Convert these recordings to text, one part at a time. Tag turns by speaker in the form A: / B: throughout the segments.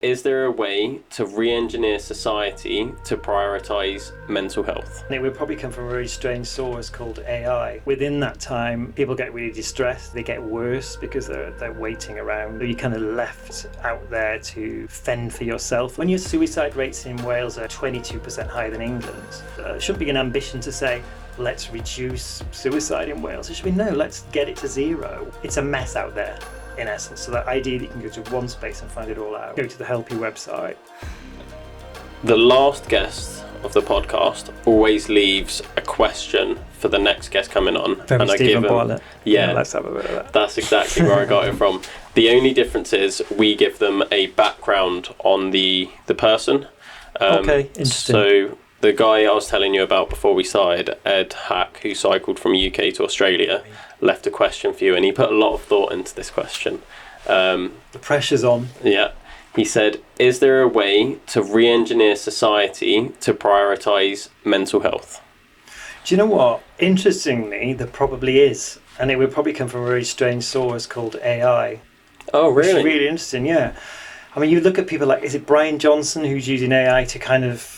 A: Is there a way to re-engineer society to prioritise mental health?
B: It would probably come from a very strange source called AI. Within that time, people get really distressed. They get worse because they're waiting around. You're kind of left out there to fend for yourself. When your suicide rates in Wales are 22% higher than England, it shouldn't be an ambition to say, let's reduce suicide in Wales. It should be, no, let's get it to zero. It's a mess out there, in essence. So that idea that you can go to one space and find it all out. Go to the Helpu website.
A: The last guest of the podcast always leaves a question for the next guest coming on.
B: Very
A: and
B: Stephen Bartlett.
A: Yeah,
B: Let's have a bit of that.
A: That's exactly where I got it from. The only difference is we give them a background on the person.
B: Okay, interesting.
A: So the guy I was telling you about before we started, Ed Hack, who cycled from UK to Australia, left a question for you, and he put a lot of thought into this question.
B: The pressure's on.
A: Yeah. He said, is there a way to re-engineer society to prioritise mental health?
B: Do you know what? Interestingly, there probably is. And it would probably come from a very strange source called AI.
A: Oh, really?
B: Which is really interesting, yeah. I mean, you look at people like, is it Brian Johnson who's using AI to kind of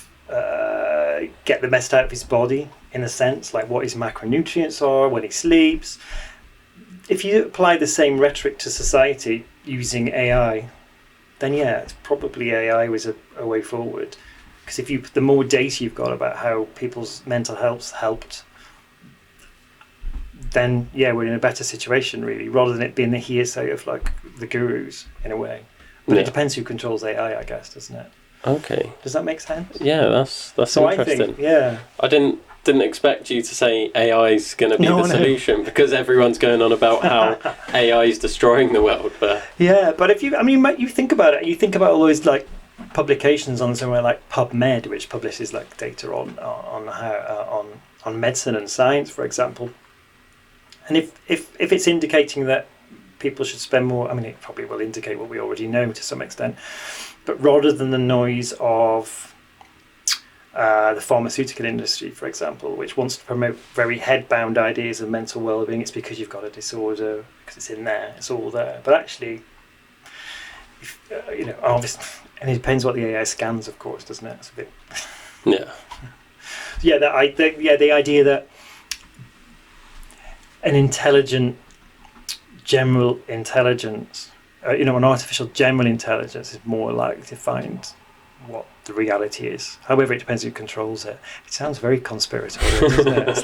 B: get the best out of his body, in a sense, like what his macronutrients are, when he sleeps. If you apply the same rhetoric to society using AI, then yeah, it's probably AI was a way forward. Because the more data you've got about how people's mental health's helped, then yeah, we're in a better situation really, rather than it being the hearsay of like the gurus in a way. But it depends who controls AI, I guess, doesn't it?
A: Okay.
B: Does that make sense?
A: Yeah, that's
B: so
A: interesting.
B: I think, yeah.
A: I didn't expect you to say AI is going to be the solution, because everyone's going on about how AI is destroying the world. But
B: yeah, but you think about it. You think about all those like publications on somewhere like PubMed, which publishes like data on medicine and science, for example. And if it's indicating that people should spend more, I mean, it probably will indicate what we already know to some extent. But rather than the noise of the pharmaceutical industry, for example, which wants to promote very head-bound ideas of mental well-being, it's because you've got a disorder, because it's in there, it's all there. But actually, obviously, and it depends what the AI scans, of course, doesn't it? It's a bit.
A: Yeah.
B: Yeah, the idea that an intelligent general intelligence, an artificial general intelligence is more likely to find what the reality is. However, it depends who controls it. It sounds very conspiratorial, doesn't it? It's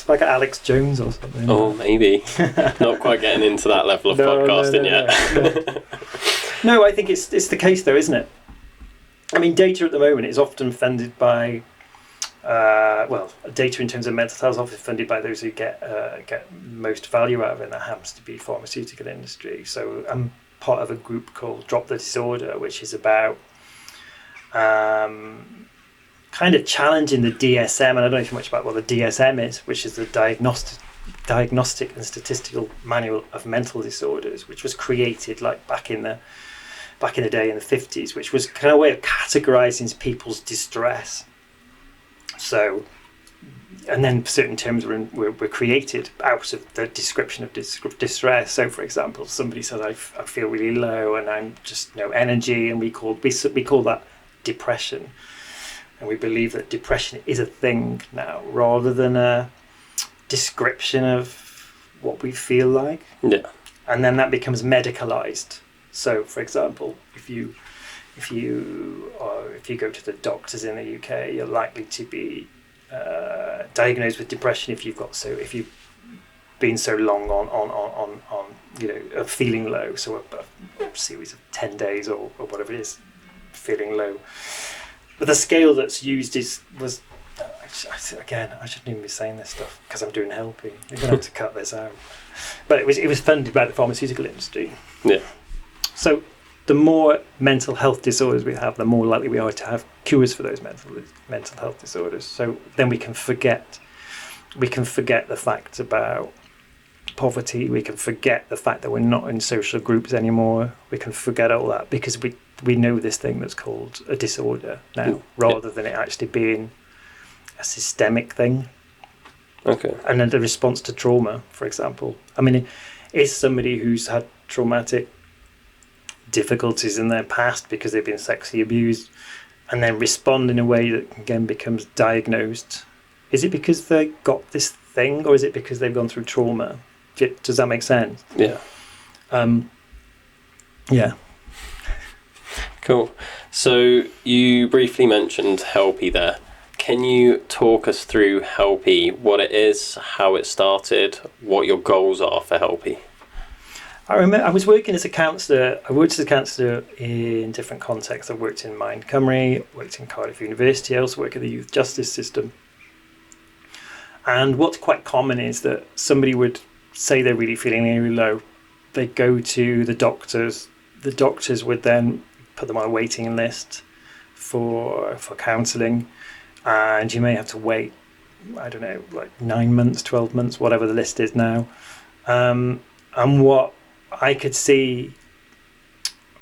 B: like Alex Jones or something.
A: Oh, maybe. Not quite getting into that level of podcasting yet.
B: No, I think it's the case though, isn't it? I mean, data at the moment is often funded by data in terms of mental health is often funded by those who get most value out of it, and that happens to be pharmaceutical industry. So I'm part of a group called Drop the Disorder, which is about kind of challenging the DSM, and I don't know too much about what the DSM is, which is the Diagnostic and Statistical Manual of Mental Disorders, which was created like back in the day in the 50s, which was kind of a way of categorizing people's distress. So, and then certain terms were created out of the description of distress. So, for example, somebody says, I feel really low and I'm just no energy, and we call that depression. And we believe that depression is a thing now, rather than a description of what we feel like.
A: Yeah.
B: And then that becomes medicalized. So, for example, if you go to the doctors in the UK, you're likely to be diagnosed with depression if you've been so long on feeling low. So a series of 10 days or whatever it is, feeling low. But the scale that's used was. Again, I shouldn't even be saying this stuff because I'm doing Helpu. You're going to have to cut this out. But it was funded by the pharmaceutical industry.
A: Yeah.
B: So the more mental health disorders we have, the more likely we are to have cures for those mental health disorders. So then we can forget the facts about poverty. We can forget the fact that we're not in social groups anymore. We can forget all that because we know this thing that's called a disorder now, rather than it actually being a systemic thing.
A: Okay.
B: And then the response to trauma, for example. I mean, is somebody who's had traumatic difficulties in their past because they've been sexually abused, and then respond in a way that again becomes diagnosed. Is it because they got this thing, or is it because they've gone through trauma? Does that make sense?
A: Yeah.
B: Yeah.
A: Cool. So you briefly mentioned Helpu there. Can you talk us through Helpu, what it is, how it started, what your goals are for Helpu?
B: I remember I was working as a counsellor. I worked as a counsellor in different contexts. I worked in Mind Cymru, worked in Cardiff University. I also work in the youth justice system. And what's quite common is that somebody would say they're really feeling really low. They go to the doctors. The doctors would then put them on a waiting list for counselling, and you may have to wait, I don't know, like 9 months, 12 months, whatever the list is now. And what I could see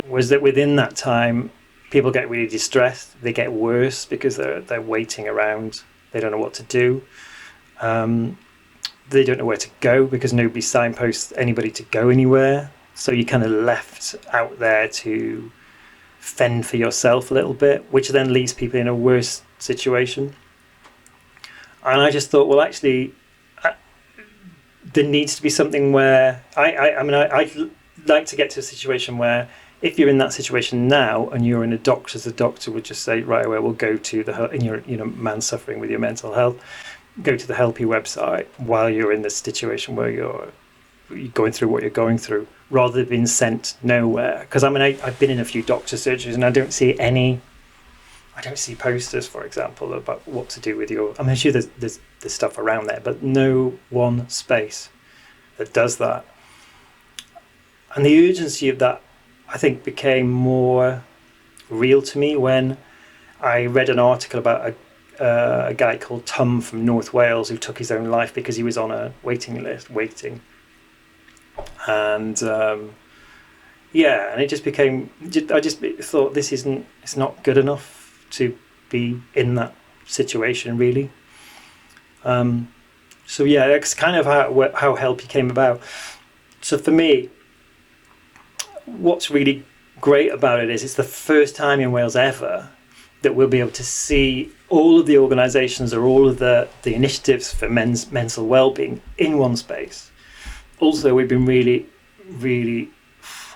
B: was that within that time, people get really distressed. They get worse because they're waiting around. They don't know what to do. They don't know where to go because nobody signposts anybody to go anywhere. So you're kind of left out there to fend for yourself a little bit, which then leaves people in a worse situation. And I just thought, well, actually, there needs to be something where I'd like to get to a situation where if you're in that situation now and you're in a doctor's, the doctor would just say, right away, we'll go to and you're, man suffering with your mental health, go to the Helpu website while you're in this situation where you're going through what you're going through, rather than being sent nowhere. Because I've been in a few doctor surgeries and I don't see posters, for example, about what to do with your. I'm sure there's stuff around there, but no one space that does that. And the urgency of that, I think, became more real to me when I read an article about a guy called Tom from North Wales who took his own life because he was on a waiting list, waiting. And and it just became. I just thought it's not good enough to be in that situation, really. So yeah, that's kind of how Helpu came about. So for me, what's really great about it is it's the first time in Wales ever that we'll be able to see all of the organisations or all of the initiatives for men's mental well-being in one space. Also, we've been really, really,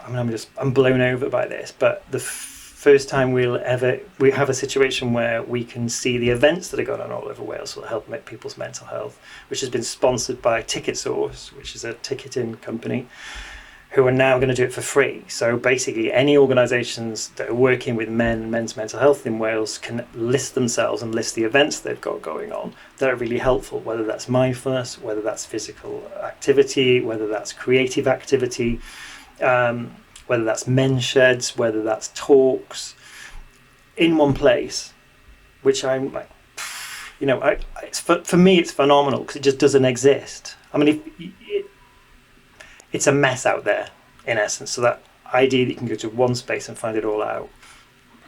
B: I'm blown over by this, but the first time we have a situation where we can see the events that are going on all over Wales will help make people's mental health, which has been sponsored by Ticket Source, which is a ticketing company, who are now going to do it for free. So basically any organisations that are working with men's mental health in Wales can list themselves and list the events they've got going on that are really helpful, whether that's mindfulness, whether that's physical activity, whether that's creative activity, whether that's men's sheds, whether that's talks, in one place, which I'm like, for me it's phenomenal because it just doesn't exist. I mean, it's a mess out there, in essence. So that idea that you can go to one space and find it all out,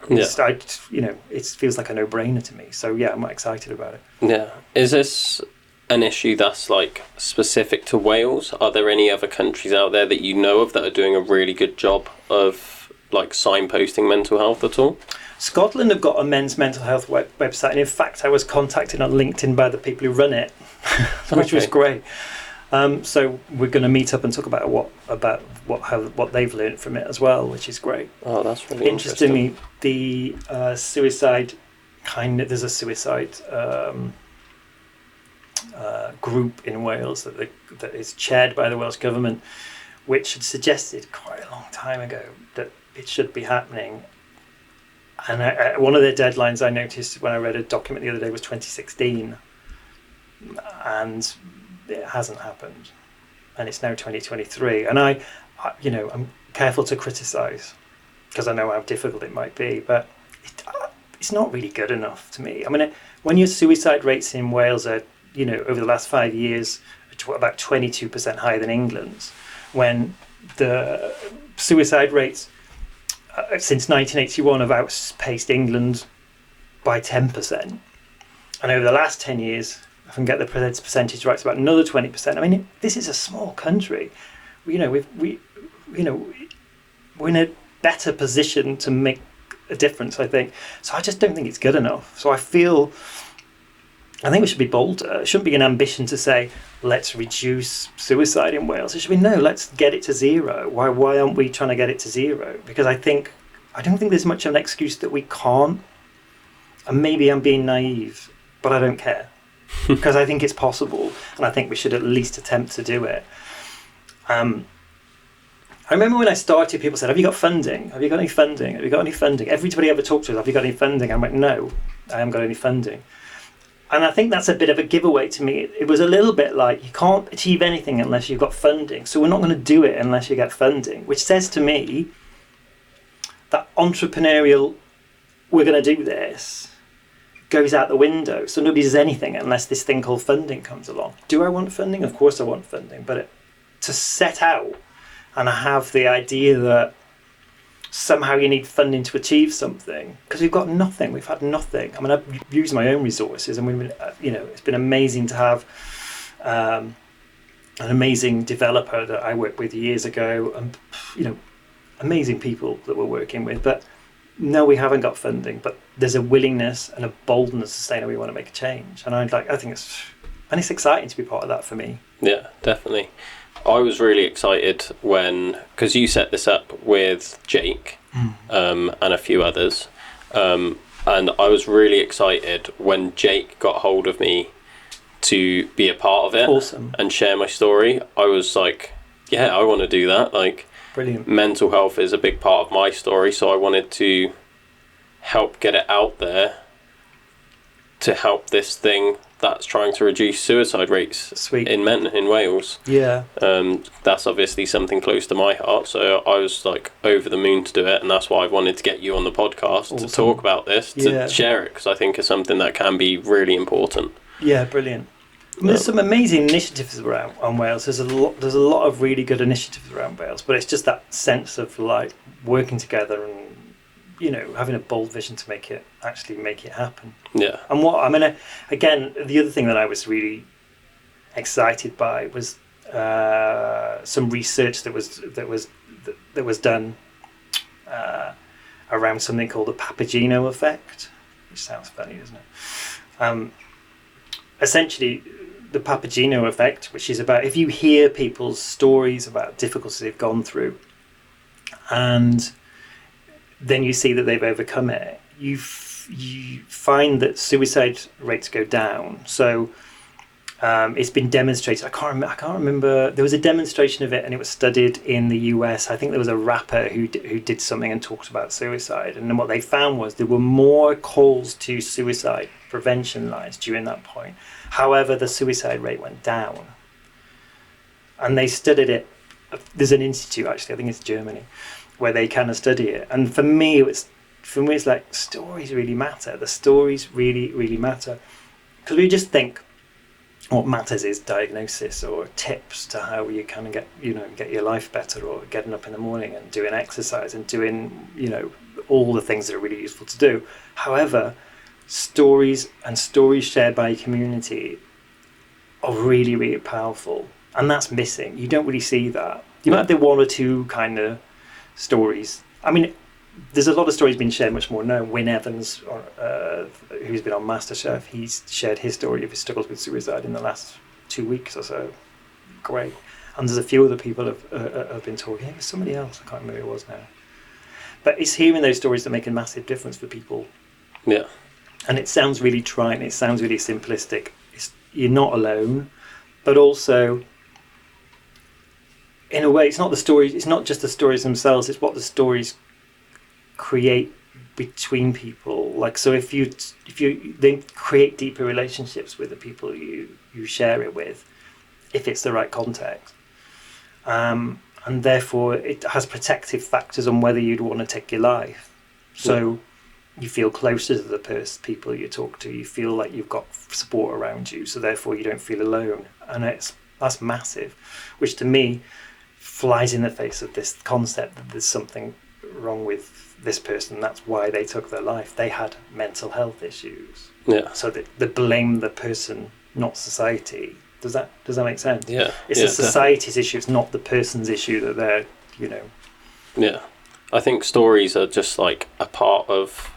B: it feels like a no-brainer to me. So yeah, I'm excited about it. Yeah.
A: Is this an issue that's like specific to Wales? Are there any other countries out there that you know of that are doing a really good job of like signposting mental health at all?
B: Scotland have got a men's mental health website, and in fact, I was contacted on LinkedIn by the people who run it, which was great. So we're going to meet up and talk about what they've learned from it as well, which is great.
A: Oh, that's really
B: interestingly. The suicide there's a suicide group in Wales that is chaired by the Welsh government, which had suggested quite a long time ago that it should be happening. And one of their deadlines I noticed when I read a document the other day was 2016, and it hasn't happened, and it's now 2023. And I'm careful to criticise because I know how difficult it might be, but it's not really good enough to me. I mean, when your suicide rates in Wales are, over the last 5 years, about 22% higher than England's, when the suicide rates since 1981 have outpaced England by 10%, and over the last 10 years, if I can get the percentage right, it's about another 20%. I mean, this is a small country. We're in a better positioned to make a difference, I think. So I just don't think it's good enough. So I think we should be bolder. It shouldn't be an ambition to say, let's reduce suicide in Wales. It should be, no, let's get it to zero. Why aren't we trying to get it to zero? Because I don't think there's much of an excuse that we can't. And maybe I'm being naive, but I don't care. Because I think it's possible, and I think we should at least attempt to do it. I remember when I started, people said, have you got funding? Have you got any funding? Have you got any funding? Everybody ever talked to us, have you got any funding? I went, no, I haven't got any funding. And I think that's a bit of a giveaway to me. It was a little bit like, you can't achieve anything unless you've got funding. So we're not going to do it unless you get funding, which says to me that entrepreneurial, we're going to do this, goes out the window. So nobody does anything unless this thing called funding comes along. Do I want funding? Of course I want funding. But to set out and have the idea that somehow you need funding to achieve something, because we've got nothing. We've had nothing. I mean, I've used my own resources, and we've been, it's been amazing to have an amazing developer that I worked with years ago, and amazing people that we're working with. But no, we haven't got funding. But there's a willingness and a boldness to say, no, we want to make a change, and I think it's exciting to be part of that for me.
A: Yeah, definitely. I was really excited because you set this up with Jake and a few others, and I was really excited when Jake got hold of me to be a part of it.
B: Awesome.
A: And share my story. I was like, yeah, I want to do that. Like,
B: brilliant.
A: Mental health is a big part of my story, so I wanted to help get it out there to help this thing that's trying to reduce suicide rates
B: Sweet.
A: in men in Wales.
B: Yeah.
A: That's obviously something close to my heart, so I was like over the moon to do it, and that's why I wanted to get you on the podcast. Awesome. To talk about this, to share it, because I think it's something that can be really important.
B: Yeah, brilliant. I mean, there's some amazing initiatives around on Wales. There's a lot of really good initiatives around Wales, but it's just that sense of like working together and having a bold vision to make it happen.
A: Yeah.
B: And again, the other thing that I was really excited by was some research that was done around something called the Papageno effect, which sounds funny, doesn't it? Essentially, the Papageno effect, which is about if you hear people's stories about difficulties they've gone through, and then you see that they've overcome it, you find that suicide rates go down. So it's been demonstrated. I can't remember. There was a demonstration of it, and it was studied in the US. I think there was a rapper who did something and talked about suicide. And then what they found was there were more calls to suicide prevention lines during that point. However, the suicide rate went down. And they studied it. There's an institute, actually, I think it's Germany, where they kind of study it. And for me it's like stories really matter. The stories really, really matter. Because we just think what matters is diagnosis or tips to how you kind of get your life better, or getting up in the morning and doing exercise and doing, all the things that are really useful to do. However, stories and stories shared by a community are really, really powerful. And that's missing. You don't really see that. You might have the one or two kind of stories. I mean, there's a lot of stories being shared much more now. Wyn Evans, who's been on MasterChef, he's shared his story of his struggles with suicide in the last 2 weeks or so. Great. And there's a few other people have been talking. There's somebody else, I can't remember who it was now. But it's hearing those stories that make a massive difference for people.
A: Yeah.
B: And it sounds really trite, it sounds really simplistic. You're not alone, but also, in a way, it's not just the stories themselves, it's what the stories create between people. Like, so if you then create deeper relationships with the people you share it with, if it's the right context, and therefore it has protective factors on whether you'd want to take your life. So you feel closer to the people you talk to, you feel like you've got support around you, so therefore you don't feel alone. And that's massive, which to me flies in the face of this concept that there's something wrong with this person, that's why they took their life. They had mental health issues.
A: Yeah.
B: So they blame the person, not society. Does that make sense?
A: Yeah.
B: It's a society's issue, it's not the person's issue that they're,
A: Yeah. I think stories are just like a part of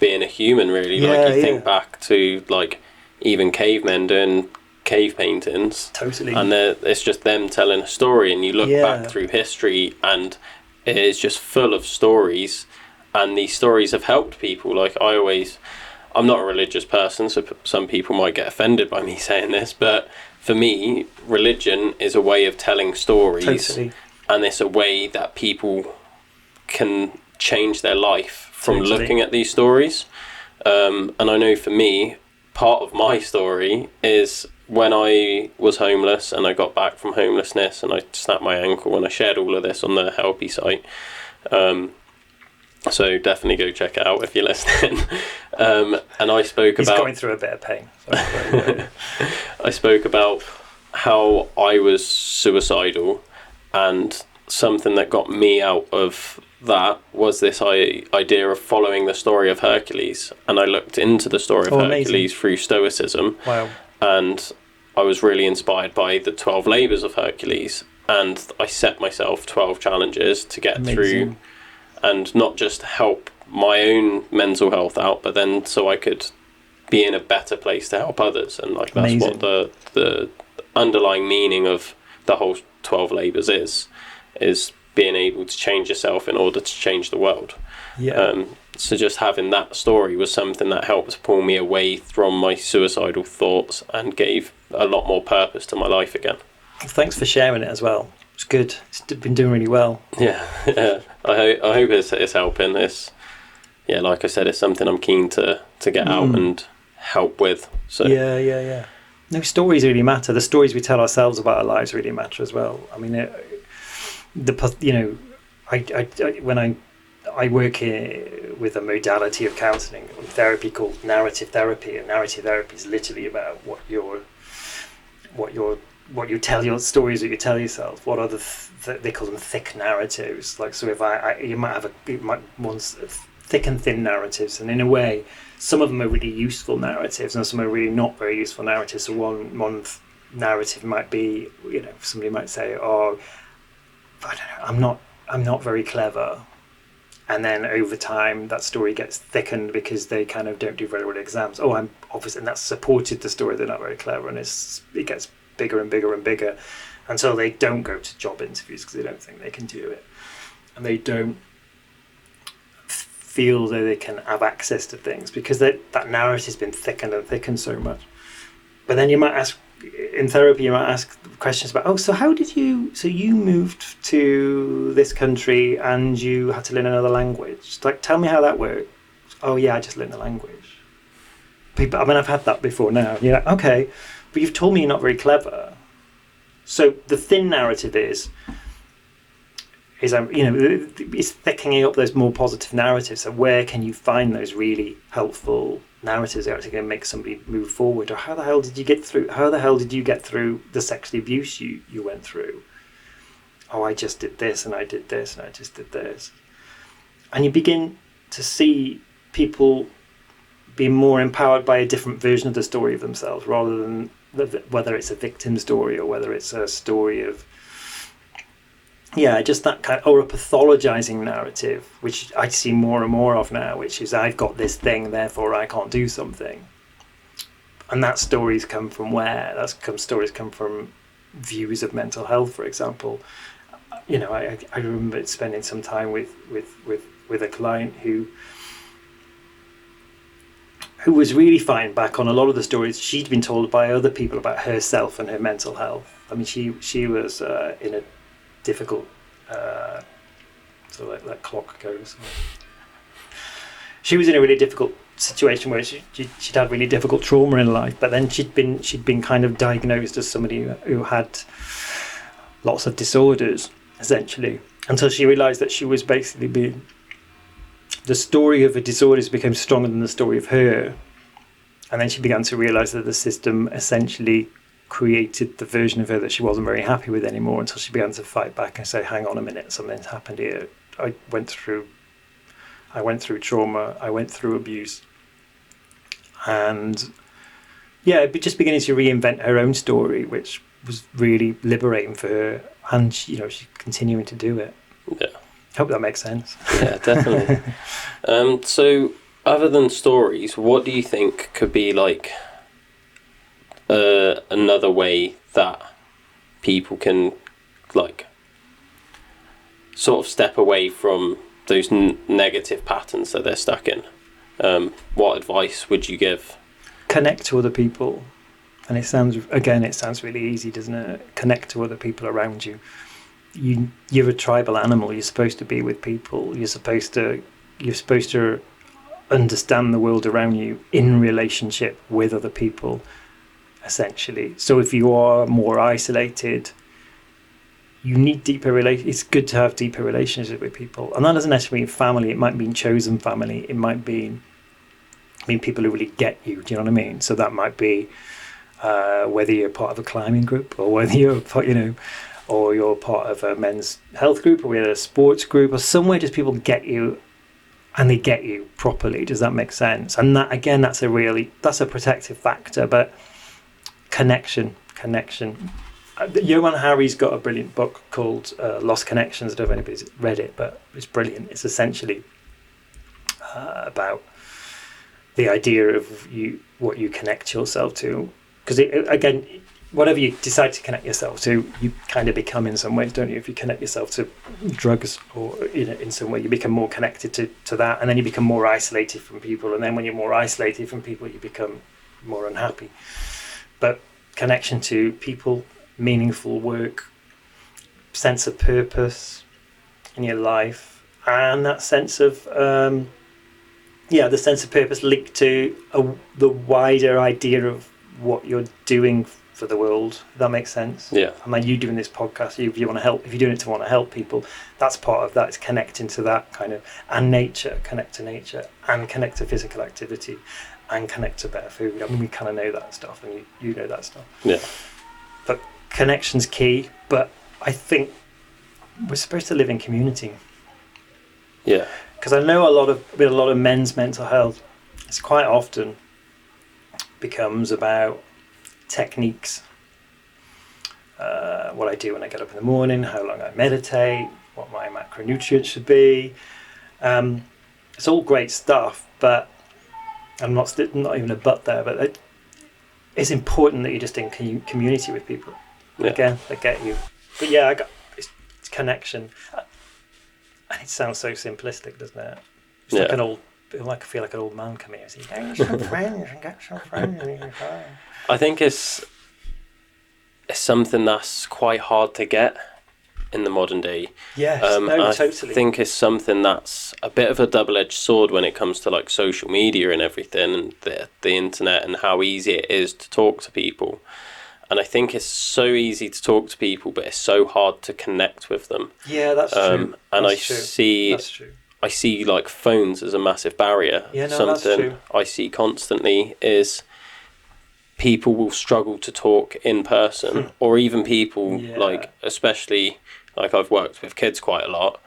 A: being a human, really.
B: Yeah,
A: like you
B: yeah.
A: think back to like even cavemen doing cave paintings,
B: Totally.
A: and it's just them telling a story, and you look
B: Yeah.
A: back through history and it is just full of stories, and these stories have helped people. Like I'm not a religious person, so some people might get offended by me saying this, but for me, religion is a way of telling stories.
B: Totally.
A: And it's a way that people can change their life from
B: Totally.
A: looking at these stories. And I know for me, part of my story is when I was homeless and I got back from homelessness and I snapped my ankle, and I shared all of this on the Helpu site. So definitely go check it out if you're listening. And I spoke
B: He's
A: about...
B: going through a bit of pain.
A: I spoke about how I was suicidal, and something that got me out of that was this idea of following the story of Hercules. And I looked into the story of Hercules
B: amazing.
A: through Stoicism.
B: Wow.
A: And I was really inspired by the 12 labours of Hercules. And I set myself 12 challenges to get through, and not just help my own mental health out, but then so I could be in a better place to help others. And like that's what the underlying meaning of the whole 12 labours is being able to change yourself in order to change the world. So just having that story was something that helped pull me away from my suicidal thoughts and gave a lot more purpose to my life again.
B: Thanks for sharing it as well. It's good. It's been doing really well.
A: Yeah. I hope it's helping. Yeah, like I said, it's something I'm keen to get out and help with. So
B: yeah. No, stories really matter. The stories we tell ourselves about our lives really matter as well. I mean, when I work with a modality of counselling and therapy called narrative therapy, and narrative therapy is literally about what you tell your stories that you tell yourself. What are they call them thick narratives. Like, so if you might have one's thick and thin narratives, and in a way, some of them are really useful narratives, and some are really not very useful narratives. So one narrative might be, somebody might say, "Oh, I don't know, I'm not very clever," and then over time that story gets thickened because they kind of don't do very well at exams. Oh, I'm obviously, and that's supported the story they're not very clever, and it gets bigger and bigger and bigger until they don't go to job interviews because they don't think they can do it, and they don't feel that they can have access to things because that narrative's been thickened and thickened so much. But then you might ask, in therapy, you might ask questions about, so you moved to this country and you had to learn another language. Like, tell me how that worked. Oh yeah, I just learned the language. People, I mean, I've had that before now. You're like, okay, but you've told me you're not very clever. So the thin narrative is it's thickening up those more positive narratives. So where can you find those really helpful narratives that are actually going to make somebody move forward? Or how the hell did you get through the sexual abuse you went through? Oh, I just did this and I did this and I just did this. And you begin to see people being more empowered by a different version of the story of themselves, rather than whether it's a victim story or whether it's a story of just that kind of, or a pathologizing narrative, which I see more and more of now, which is I've got this thing, therefore I can't do something. And that stories come from where? Stories come from views of mental health, for example. I remember spending some time with a client who was really fighting back on a lot of the stories she'd been told by other people about herself and her mental health. I mean, she was in a difficult, so that clock goes. She was in a really difficult situation where she'd had really difficult trauma in life, but then she'd been kind of diagnosed as somebody who had lots of disorders, essentially, until she realised that she was basically the story of the disorders became stronger than the story of her, and then she began to realise that the system essentially created the version of her that she wasn't very happy with anymore, until she began to fight back and say, hang on a minute, something's happened here. I went through trauma, I went through abuse, and just beginning to reinvent her own story, which was really liberating for her, and she's continuing to do it. Hope that makes sense.
A: Yeah, definitely. So other than stories, what do you think could be like another way that people can like sort of step away from those negative patterns that they're stuck in? What advice would you give?
B: Connect to other people. And it sounds really easy, doesn't it? Connect to other people around you. You're a tribal animal. You're supposed to be with people. You're supposed to understand the world around you in relationship with other people, essentially. So if you are more isolated, you need deeper it's good to have deeper relationships with people. And that doesn't necessarily mean family. It might mean chosen family. It might be people who really get you. Do you know what I mean? So that might be whether you're part of a climbing group, or whether you're or you're part of a men's health group, or we're a sports group, or somewhere just people get you, and they get you properly. Does that make sense? And that, again, that's a protective factor. But connection. Johan Hari's got a brilliant book called Lost Connections. I don't know if anybody's read it, but it's brilliant. It's essentially about the idea of what you connect yourself to. Because again, whatever you decide to connect yourself to, you kind of become in some ways, don't you? If you connect yourself to drugs, or in some way, you become more connected to that, and then you become more isolated from people. And then when you're more isolated from people, you become more unhappy. But connection to people, meaningful work, sense of purpose in your life, and that sense of the sense of purpose linked to the wider idea of what you're doing for the world. If that makes sense.
A: Yeah.
B: I mean, you doing this podcast, you want to help. If you're doing it to want to help people, that's part of that. It's connecting to that kind of, and nature, connect to nature, and connect to physical activity, and connect to better food. I mean, we kind of know that stuff, and you know that stuff.
A: Yeah.
B: But connection's key. But I think we're supposed to live in community.
A: Yeah.
B: Because I know with a lot of men's mental health, it's quite often becomes about techniques. What I do when I get up in the morning, how long I meditate, what my macronutrients should be. It's all great stuff, but I'm not even a but there. But it's important that you're just in community with people.
A: Yeah.
B: Again, I get you. But yeah, it's connection. And it sounds so simplistic, doesn't it? It's like I feel like an old man coming here saying, "Get some friends and get some friends."
A: I think it's something that's quite hard to get in the modern day.
B: Yes, totally.
A: I think it's something that's a bit of a double-edged sword when it comes to like social media and everything, and the internet, and how easy it is to talk to people. And I think it's so easy to talk to people, but it's so hard to connect with them.
B: Yeah, that's true.
A: And
B: that's true.
A: I see like phones as a massive barrier.
B: Yeah, no,
A: Something
B: that's true.
A: I see constantly is people will struggle to talk in person, or even people like, especially like I've worked with kids quite a lot,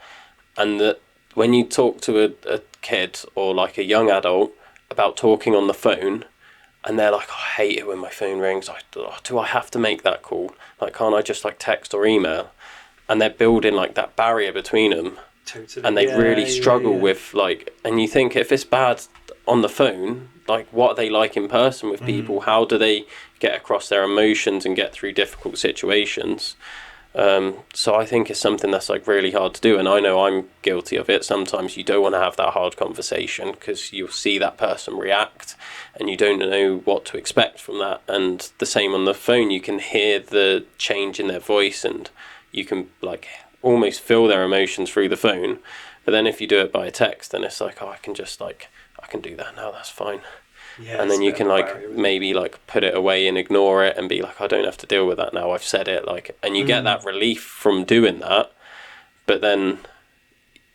A: and that when you talk to a kid or like a young adult about talking on the phone, and they're like, I hate it when my phone rings. Do I have to make that call? Like, can't I just like text or email? And they're building like that barrier between them.
B: Totally.
A: And they really struggle with like, and you think if it's bad on the phone, like what are they like in person with people? How do they get across their emotions and get through difficult situations? So I think it's something that's like really hard to do, and I know I'm guilty of it. Sometimes you don't want to have that hard conversation because you'll see that person react and you don't know what to expect from that. And the same on the phone, you can hear the change in their voice and you can like almost feel their emotions through the phone. But then if you do it by a text, then it's like, oh, I can do that now, that's fine. Yeah, and then you can like maybe like put it away and ignore it and be like, I don't have to deal with that now, I've said it, like, and you get that relief from doing that. But then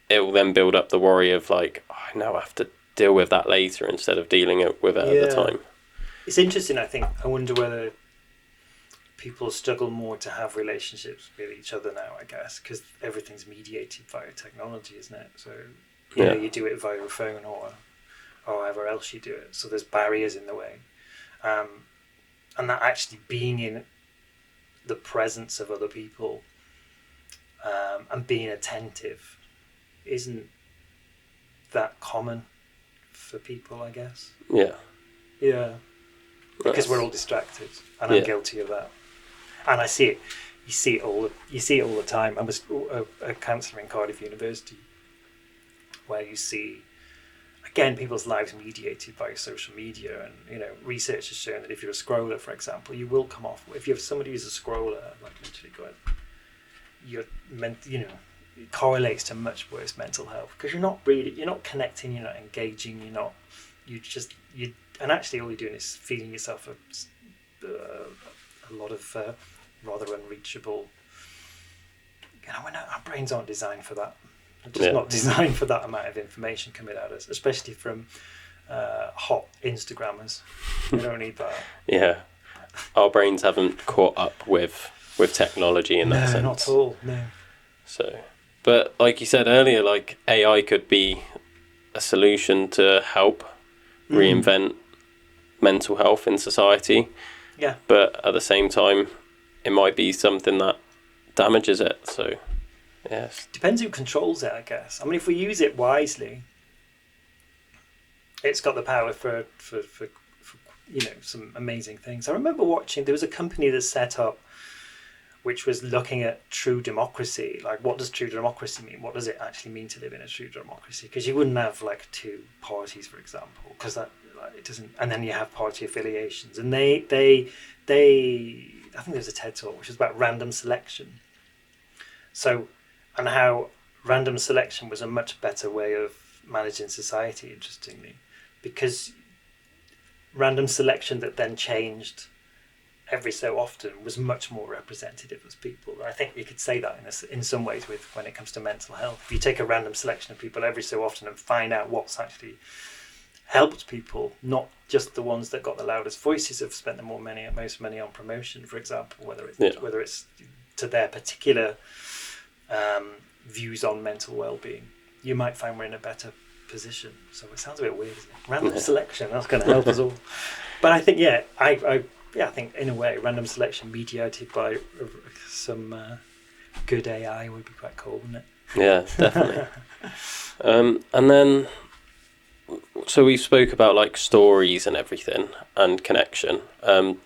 A: it will then build up the worry of like, oh, I now have to deal with that later instead of dealing with it at the time.
B: It's interesting. I wonder whether people struggle more to have relationships with each other now, I guess, because everything's mediated via technology, isn't it? So you do it via a phone or however else you do it. So there's barriers in the way. And that actually being in the presence of other people and being attentive isn't that common for people, I guess.
A: Yeah.
B: Yeah. Because we're
A: That's-
B: all distracted, and
A: Yeah.
B: I'm guilty of that. And I see it. You see it all the time. I was a counsellor in Cardiff University, where you see, again, people's lives mediated by social media, and research has shown that if you're a scroller, for example, you will come off. If you have somebody who's a scroller, like literally going, it correlates to much worse mental health, because you're not connecting, you're not engaging, and actually all you're doing is feeding yourself a lot of rather unreachable. Our brains aren't designed for that. They're just not designed for that amount of information coming at us, especially from hot Instagrammers. We don't need that.
A: Yeah. Our brains haven't caught up with technology in that sense.
B: No, not at all. No.
A: So, but like you said earlier, like AI could be a solution to help reinvent mental health in society.
B: Yeah.
A: But at the same time, it might be something that damages it. So, yes.
B: Depends who controls it, I guess. I mean, if we use it wisely, it's got the power for some amazing things. I remember watching, there was a company that set up which was looking at true democracy. Like, what does true democracy mean? What does it actually mean to live in a true democracy? Because you wouldn't have like two parties, for example, because that it doesn't. And then you have party affiliations, and they I think there was a TED talk which was about random selection. So, and how random selection was a much better way of managing society, interestingly, because random selection that then changed every so often was much more representative of people. I think you could say that in some ways when it comes to mental health. If you take a random selection of people every so often and find out what's actually helped people, not just the ones that got the loudest voices have spent most money on promotion, for example, whether it's to their particular views on mental well-being, you might find we're in a better position. So it sounds a bit weird, isn't it? Random selection, that's going to help us all. But I think, I think in a way, random selection mediated by some good AI would be quite cool, wouldn't it?
A: Yeah, definitely. And then, so we spoke about like stories and everything and connection.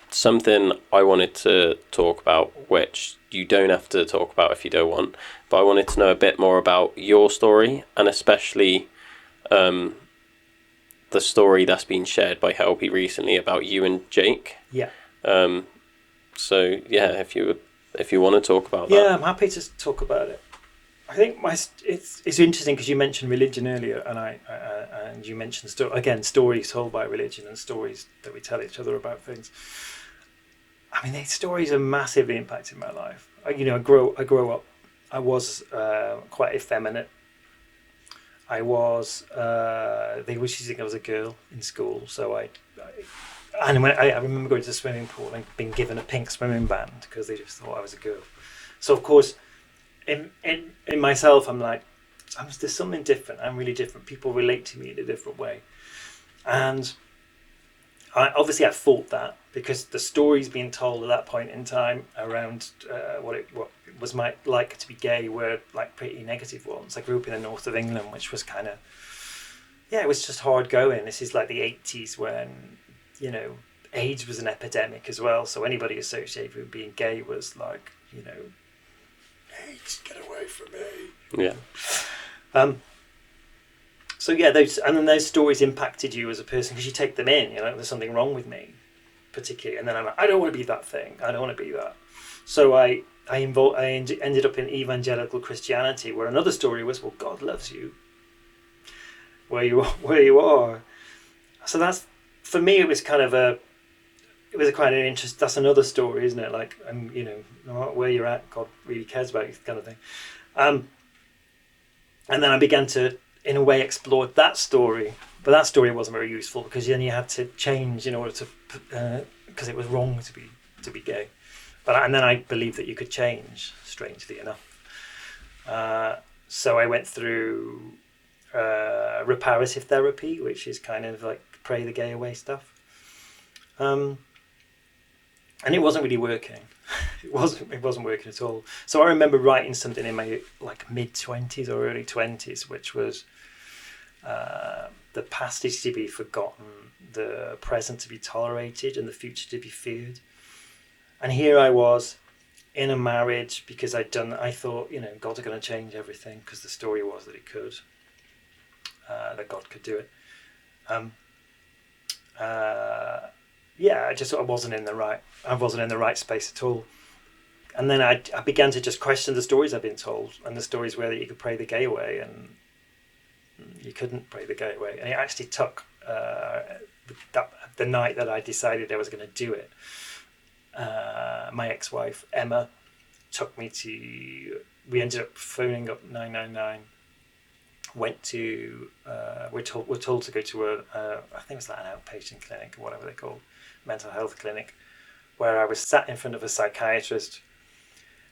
A: Something I wanted to talk about, which you don't have to talk about if you don't want, but I wanted to know a bit more about your story, and especially the story that's been shared by Helpu recently about you and Jake.
B: Yeah.
A: So yeah, if you want to talk about that.
B: Yeah, I'm happy to talk about it. I think it's interesting because you mentioned religion earlier, and you mentioned stories told by religion and stories that we tell each other about things. I mean, these stories are massively impacting my life. I grew up. I was quite effeminate. I was. They used to think I was a girl in school, so I remember going to the swimming pool and being given a pink swimming band because they just thought I was a girl. So of course, in myself, I'm like, there's something different. I'm really different. People relate to me in a different way, and I fought that because the stories being told at that point in time around what was like to be gay were like pretty negative ones. I grew up in the north of England, which was kind of, it was just hard going. This is like the 80s when, AIDS was an epidemic as well. So anybody associated with being gay was like, AIDS, get away from me.
A: Yeah.
B: So yeah, those stories impacted you as a person because you take them in. There's something wrong with me, particularly, and then I'm like, I don't want to be that thing. I don't want to be that. So I ended up in evangelical Christianity, where another story was, well, God loves you where you are. So that's, for me, it was kind of interest. That's another story, isn't it? Like, no matter where you're at, God really cares about you, kind of thing. And then I began to, in a way, explore that story, but that story wasn't very useful because then you had to change in order to, because it was wrong to be gay. And then I believed that you could change, strangely enough. So I went through reparative therapy, which is kind of like pray the gay away stuff. and it wasn't really working. It wasn't working at all. So I remember writing something in my like mid-20s or early 20s, which was the past is to be forgotten, the present to be tolerated, and the future to be feared. And here I was in a marriage because I thought, God's going to change everything, because the story was that it could, that God could do it. I wasn't in the right space at all. And then I began to just question the stories I've been told, and the stories where you could pray the gay away and you couldn't pray the gay away. And it actually took the night that I decided I was going to do it. My ex-wife Emma took me to. We ended up phoning up 999. Went to. We're told to go to I think it was like an outpatient clinic or whatever they call, mental health clinic, where I was sat in front of a psychiatrist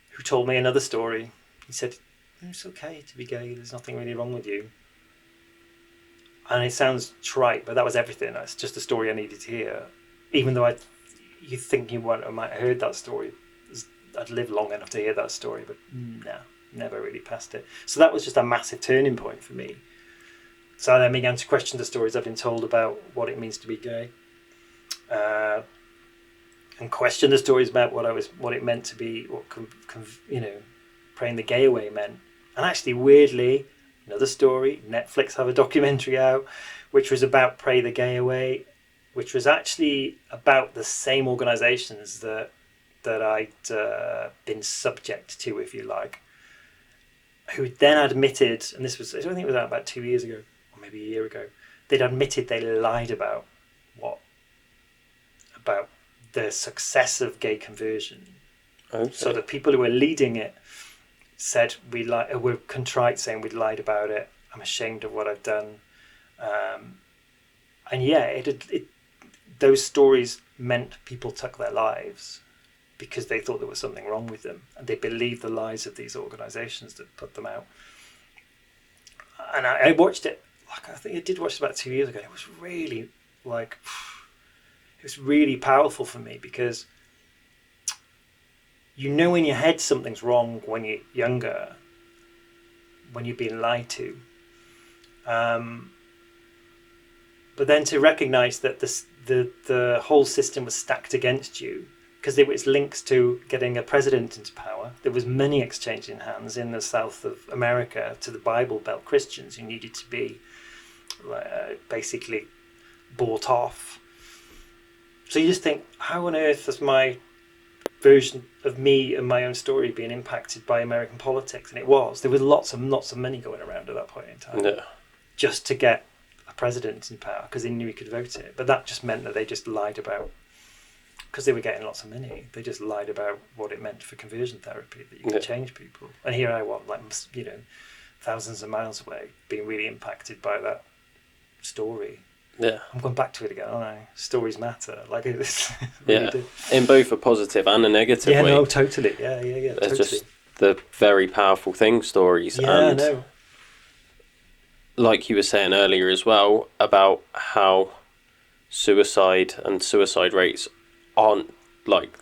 B: who told me another story. He said, "It's okay to be gay. There's nothing really wrong with you." And it sounds trite, but that was everything. That's just the story I needed to hear. Even though you think I might have heard that story. I'd lived long enough to hear that story, but no, never really passed it. So that was just a massive turning point for me. So I then began to question the stories I've been told about what it means to be gay, and question the stories about what it meant to be, praying the gay away meant. And actually, weirdly, another story. Netflix have a documentary out, which was about Pray the Gay Away, which was actually about the same organisations that I'd been subject to, if you like, who then admitted, and this was, I don't think it was about 2 years ago, or maybe a year ago, they'd admitted they lied about the success of gay conversion.
A: Okay.
B: So the people who were leading it said were contrite, saying we'd lied about it. I'm ashamed of what I've done. And yeah, those stories meant people took their lives because they thought there was something wrong with them, and they believed the lies of these organisations that put them out. And I watched it. I think I did watch it about 2 years ago. It was really it was really powerful for me, because in your head something's wrong when you're younger, when you're being lied to. But then to recognise that the whole system was stacked against you, because there was links to getting a president into power. There was money exchanging hands in the south of America to the Bible Belt Christians who needed to be basically bought off. So you just think, how on earth has my version of me and my own story being impacted by American politics? And it was. There was lots and lots of money going around at that point in time.
A: Yeah.
B: Just to get a president in power, because they knew he could vote it. But that just meant that they just lied about, because they were getting lots of money, they just lied about what it meant for conversion therapy, that you could change people. And here I was, thousands of miles away, being really impacted by that story.
A: Yeah.
B: I'm going back to it again, aren't I? Stories matter. Really
A: yeah.
B: do.
A: In both a positive and a negative way.
B: Yeah, no, totally. Yeah.
A: They're
B: totally.
A: just the very powerful thing, stories.
B: Yeah,
A: and
B: no.
A: Like you were saying earlier as well, about how suicide and suicide rates aren't like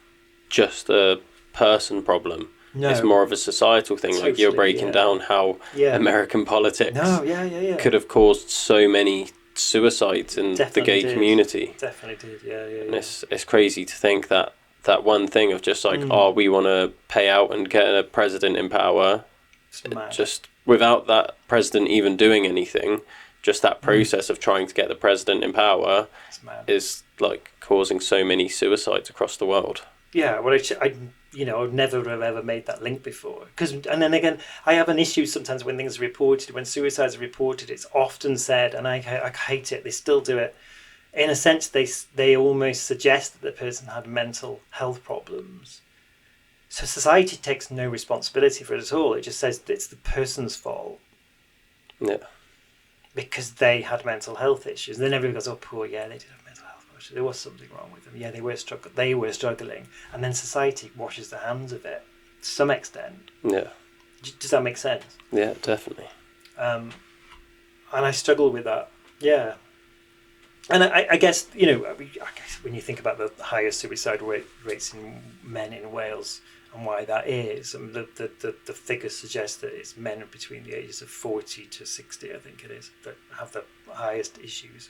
A: just a person problem.
B: No.
A: It's more of a societal thing.
B: Totally,
A: like you're breaking down how American politics could have caused so many suicides in the gay community.
B: Definitely did, yeah.
A: And it's crazy to think that one thing of just like, we want to pay out and get a president in power, just without that president even doing anything, just that process of trying to get the president in power is like causing so many suicides across the world.
B: Yeah, well, I've never have ever made that link before. And then again, I have an issue sometimes when things are reported, when suicides are reported, it's often said, and I hate it, they still do it, in a sense they almost suggest that the person had mental health problems. So society takes no responsibility for it at all. It just says it's the person's fault.
A: Yeah.
B: Because they had mental health issues. And then everyone goes, oh, poor, yeah, they did have mental health issues. There was something wrong with them. Yeah, they were struggling. And then society washes their hands of it to some extent.
A: Yeah.
B: Does that make sense?
A: Yeah, definitely.
B: And I struggle with that. Yeah. And I guess, I guess when you think about the higher suicide rates in men in Wales and why that is, the figures suggest that it's men between the ages of 40 to 60, I think it is, that have the highest issues.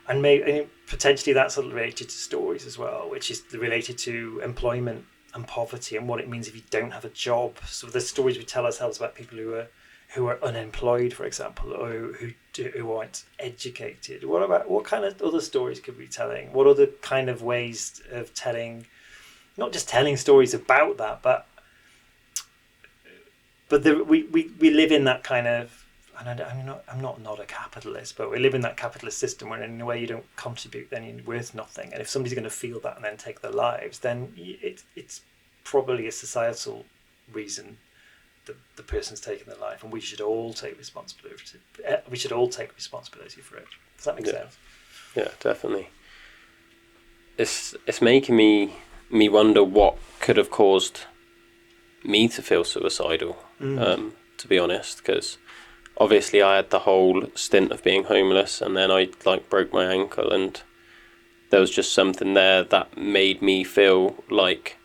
B: And maybe potentially that's related to stories as well, which is related to employment and poverty and what it means if you don't have a job. So the stories we tell ourselves about people who are unemployed, for example, or who aren't educated. What kind of other stories could we be telling? What other kind of ways of telling, not just telling stories about that, but we live in that kind of, and I'm not a capitalist, but we live in that capitalist system where in a way you don't contribute, then you're worth nothing. And if somebody's going to feel that and then take their lives, then it's probably a societal reason that the person's taking their life, and we should all take responsibility. We should all take responsibility for it. Does that make sense?
A: Yeah, definitely. It's making me wonder what could have caused me to feel suicidal. To be honest, because obviously I had the whole stint of being homeless, and then I broke my ankle, and there was just something there that made me feel like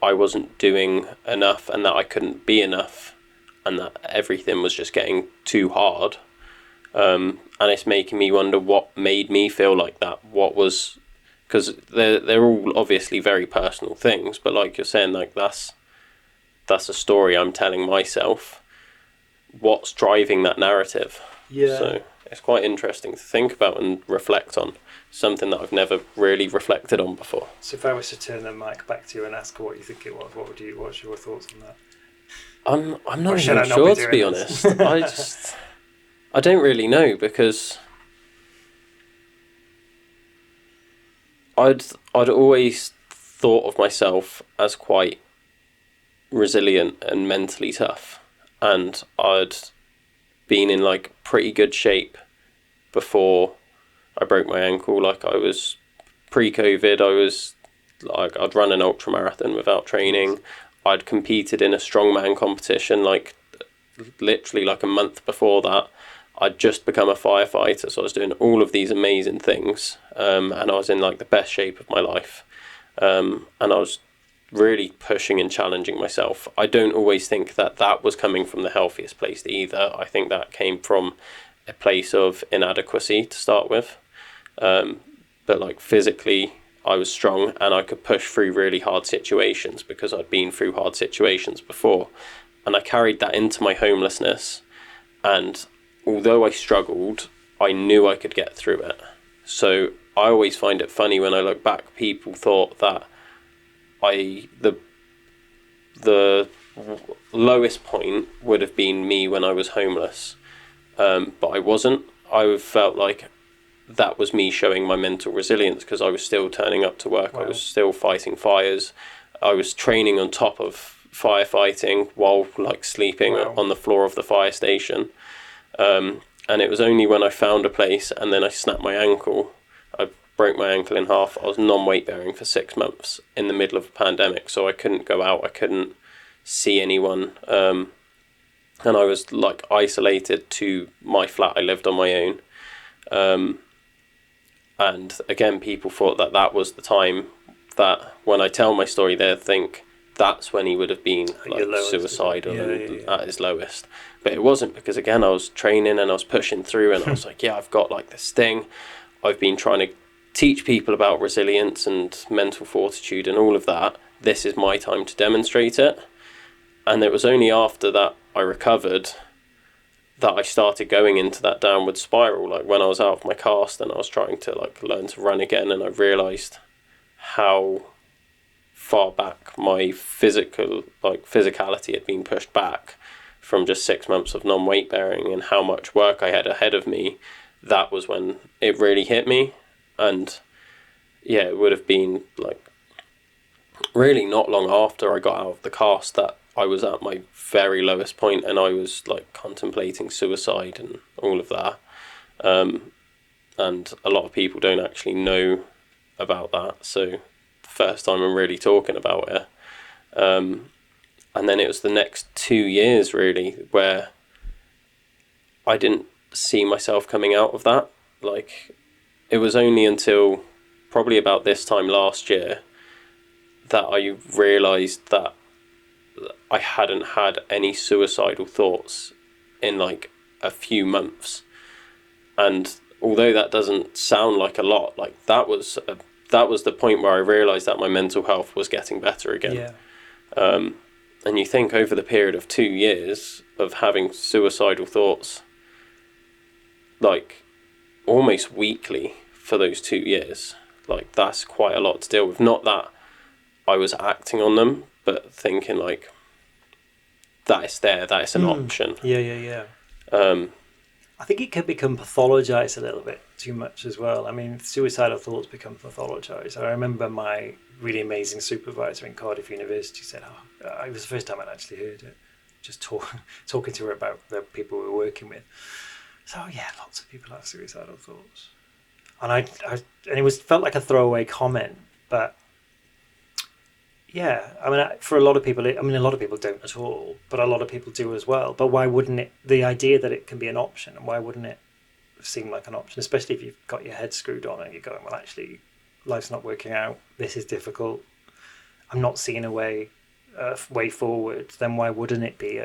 A: I wasn't doing enough, and that I couldn't be enough, and that everything was just getting too hard. And it's making me wonder what made me feel like that. What was, because they're all obviously very personal things, but like you're saying, that's a story I'm telling myself. What's driving that narrative?
B: Yeah.
A: So it's quite interesting to think about and reflect on. Something that I've never really reflected on before.
B: So if I was to turn the mic back to you and ask what you think it was, what's your thoughts on that?
A: I'm not even sure, to be honest. I don't really know, because I'd always thought of myself as quite resilient and mentally tough, and I'd been in pretty good shape before I broke my ankle. I was pre-COVID, I'd run an ultra marathon without training. I'd competed in a strongman competition literally a month before that. I'd just become a firefighter, so I was doing all of these amazing things, and I was in the best shape of my life, and I was really pushing and challenging myself. I don't always think that was coming from the healthiest place either. I think that came from a place of inadequacy to start with, but physically I was strong, and I could push through really hard situations because I'd been through hard situations before, and I carried that into my homelessness. And although I struggled, I knew I could get through it. So I always find it funny when I look back, people thought that the lowest point would have been me when I was homeless, but I wasn't. I felt like that was me showing my mental resilience, because I was still turning up to work. Wow. I was still fighting fires. I was training on top of firefighting while sleeping wow. on the floor of the fire station. And it was only when I found a place and then I snapped my ankle, I broke my ankle in half. I was non-weight bearing for 6 months in the middle of a pandemic, so I couldn't go out, I couldn't see anyone, and I was isolated to my flat. I lived on my own, and again, people thought that was the time that when I tell my story, they'd think that's when he would have been suicidal and at his lowest. But it wasn't, because again, I was training and I was pushing through, and I was I've got this thing. I've been trying to teach people about resilience and mental fortitude and all of that. This is my time to demonstrate it. And it was only after that I recovered that I started going into that downward spiral. When I was out of my cast and I was trying to learn to run again, and I realised how far back my physicality had been pushed back from just 6 months of non-weight bearing, and how much work I had ahead of me. That was when it really hit me. And yeah, it would have been really not long after I got out of the cast that I was at my very lowest point, and I was contemplating suicide and all of that. And a lot of people don't actually know about that, so the first time I'm really talking about it. And then it was the next 2 years really where I didn't see myself coming out of that. it was only until probably about this time last year that I realised that I hadn't had any suicidal thoughts in like a few months. And although that doesn't sound like a lot, like that was the point where I realised that my mental health was getting better again.
B: Yeah.
A: And you think over the period of 2 years of having suicidal thoughts, like almost weekly for those 2 years, like that's quite a lot to deal with. Not that I was acting on them, but thinking like, that is there, that is an option.
B: Yeah. I think it can become pathologized a little bit too much as well. I mean, suicidal thoughts become pathologized. I remember my really amazing supervisor in Cardiff University said, it was the first time I'd actually heard it, just talking to her about the people we were working with. So yeah, lots of people have suicidal thoughts. And and it felt like a throwaway comment, but yeah, I mean, for a lot of people, a lot of people don't at all, but a lot of people do as well. But why wouldn't it? The idea that it can be an option, and why wouldn't it seem like an option? Especially if you've got your head screwed on and you're going, well, actually, life's not working out. This is difficult. I'm not seeing a way forward. Then why wouldn't it be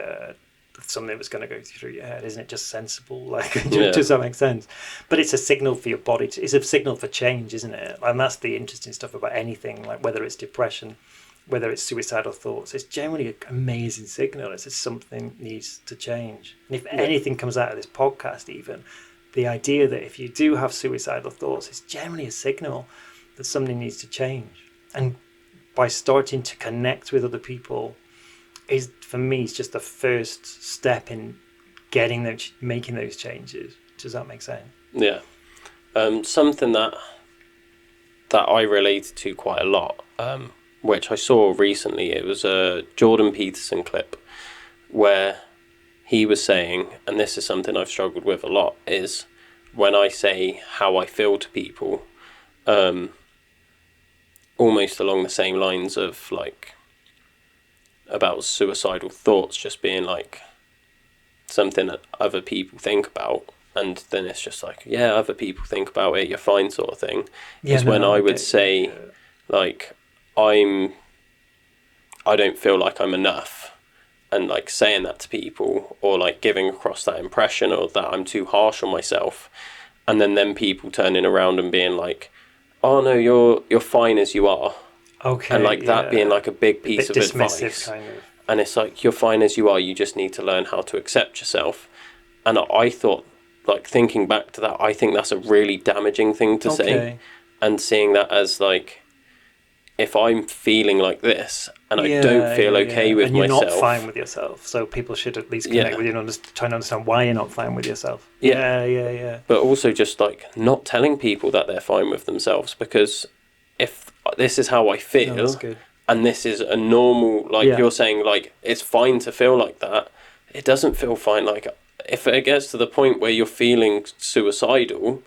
B: something that's going to go through your head? Isn't it just sensible? Like, does that make sense? But it's a signal for your body. It's a signal for change, isn't it? And that's the interesting stuff about anything, like whether it's depression, whether it's suicidal thoughts, it's generally an amazing signal. It's just something needs to change. And if anything comes out of this podcast, even, the idea that if you do have suicidal thoughts, it's generally a signal that something needs to change. And by starting to connect with other people, for me, it's just the first step in making those changes. Does that make sense?
A: Yeah. Something that I related to quite a lot, which I saw recently, it was a Jordan Peterson clip where he was saying, and this is something I've struggled with a lot, is when I say how I feel to people, almost along the same lines of like about suicidal thoughts just being like something that other people think about, and then it's just like, yeah, other people think about it, you're fine sort of thing, is when I would say like, I don't feel like I'm enough, and like saying that to people, or like giving across that impression, or that I'm too harsh on myself, and then people turning around and being like, oh no, you're fine as you are, and like that being like a big piece of advice, kind of. And it's like, you're fine as you are, you just need to learn how to accept yourself. And I thought, like, thinking back to that, I think that's a really damaging thing to say, and seeing that as like, if I'm feeling like this and I don't feel okay with myself... And
B: you're not fine with yourself, so people should at least connect with you and try to understand why you're not fine with yourself. Yeah.
A: But also just, like, not telling people that they're fine with themselves, because if this is how I feel, and this is a normal... Like, you're saying, like, it's fine to feel like that, it doesn't feel fine. Like, if it gets to the point where you're feeling suicidal...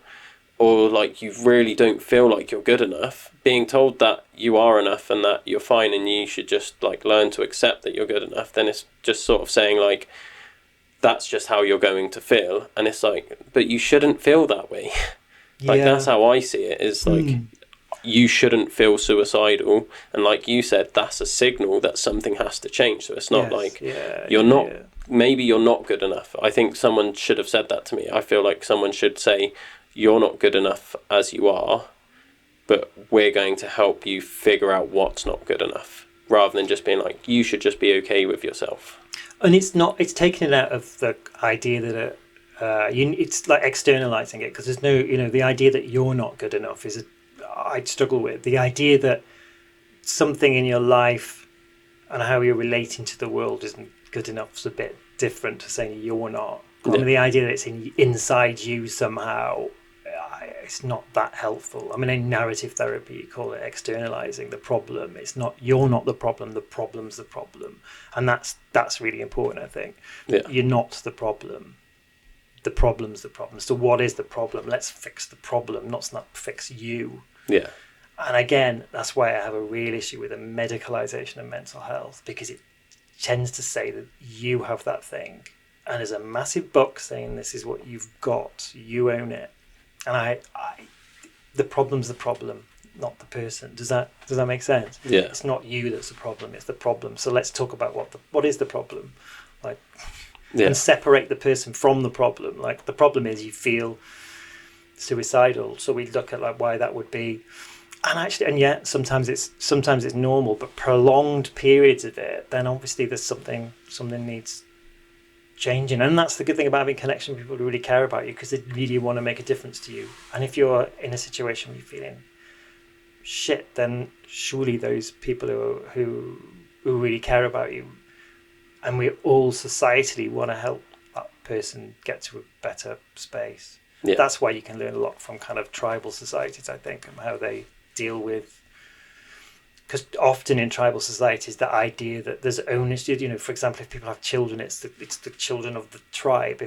A: or like you really don't feel like you're good enough, being told that you are enough and that you're fine and you should just like learn to accept that you're good enough, then it's just sort of saying like, that's just how you're going to feel. And it's like, but you shouldn't feel that way. Like, that's how I see it, is like, you shouldn't feel suicidal. And like you said, that's a signal that something has to change. So it's not maybe you're not good enough. I think someone should have said that to me. I feel like someone should say, you're not good enough as you are, but we're going to help you figure out what's not good enough, rather than just being like, you should just be okay with yourself.
B: And it's taking it out of the idea that it's like externalizing it, because there's no, the idea that you're not good enough I'd struggle with. The idea that something in your life and how you're relating to the world isn't good enough is a bit different to saying you're not. I mean, the idea that it's inside you somehow, it's not that helpful. I mean, in narrative therapy, you call it externalizing the problem. It's not, you're not the problem's the problem. And that's really important, I think.
A: Yeah.
B: You're not the problem. The problem's the problem. So what is the problem? Let's fix the problem, not fix you.
A: Yeah.
B: And again, that's why I have a real issue with the medicalization of mental health, because it tends to say that you have that thing. And there's a massive box saying this is what you've got, you own it. And the problem's the problem, not the person. Does that make sense?
A: Yeah.
B: It's not you that's the problem, it's the problem. So let's talk about what is the problem, like, and separate the person from the problem. Like, the problem is you feel suicidal, so we look at like why that would be. And yet sometimes it's normal, but prolonged periods of it, then obviously there's something needs changing. And that's the good thing about having connection with people who really care about you, because they really want to make a difference to you. And if you're in a situation where you're feeling shit, then surely those people who really care about you, and we all societally want to help that person get to a better space.
A: Yeah.
B: That's why you can learn a lot from kind of tribal societies, I think, and how they deal with, because often in tribal societies the idea that there's ownership, for example, if people have children, it's the children of the tribe,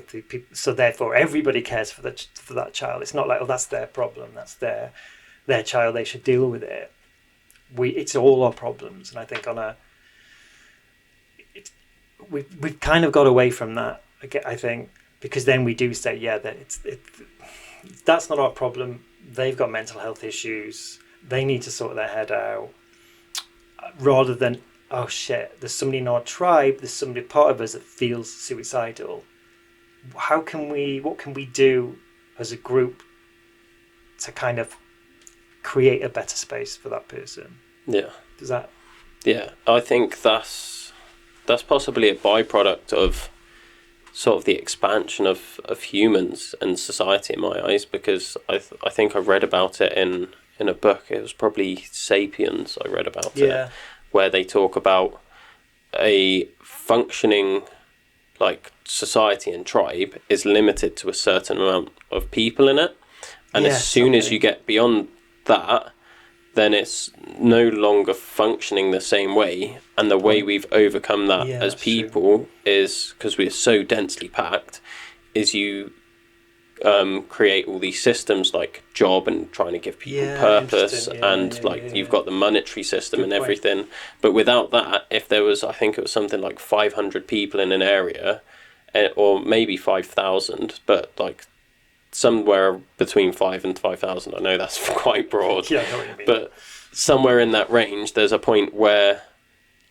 B: so therefore everybody cares for that child. It's not like, oh, that's their problem, that's their child, they should deal with it. It's all our problems. And I think we've kind of got away from that, I think, because then we do say, yeah, that that's not our problem, they've got mental health issues, they need to sort their head out, rather than, oh shit, there's somebody in our tribe, there's somebody part of us that feels suicidal. What can we do as a group to kind of create a better space for that person?
A: Yeah.
B: Does that?
A: Yeah, I think that's possibly a byproduct of sort of the expansion of humans and society in my eyes, because I think I read about it in a book. It was probably Sapiens I read about it, where they talk about a functioning like society and tribe is limited to a certain amount of people in it, and as soon as you get beyond that, then it's no longer functioning the same way. And the way we've overcome that as people is, because we're so densely packed, is you create all these systems like job and trying to give people purpose, and you've got the monetary system and everything. But without that, if there was, I think it was something like 500 people in an area, or maybe 5,000, but like somewhere between 5 and 5,000. I know that's quite broad,
B: I know what you mean.
A: But somewhere in that range, there's a point where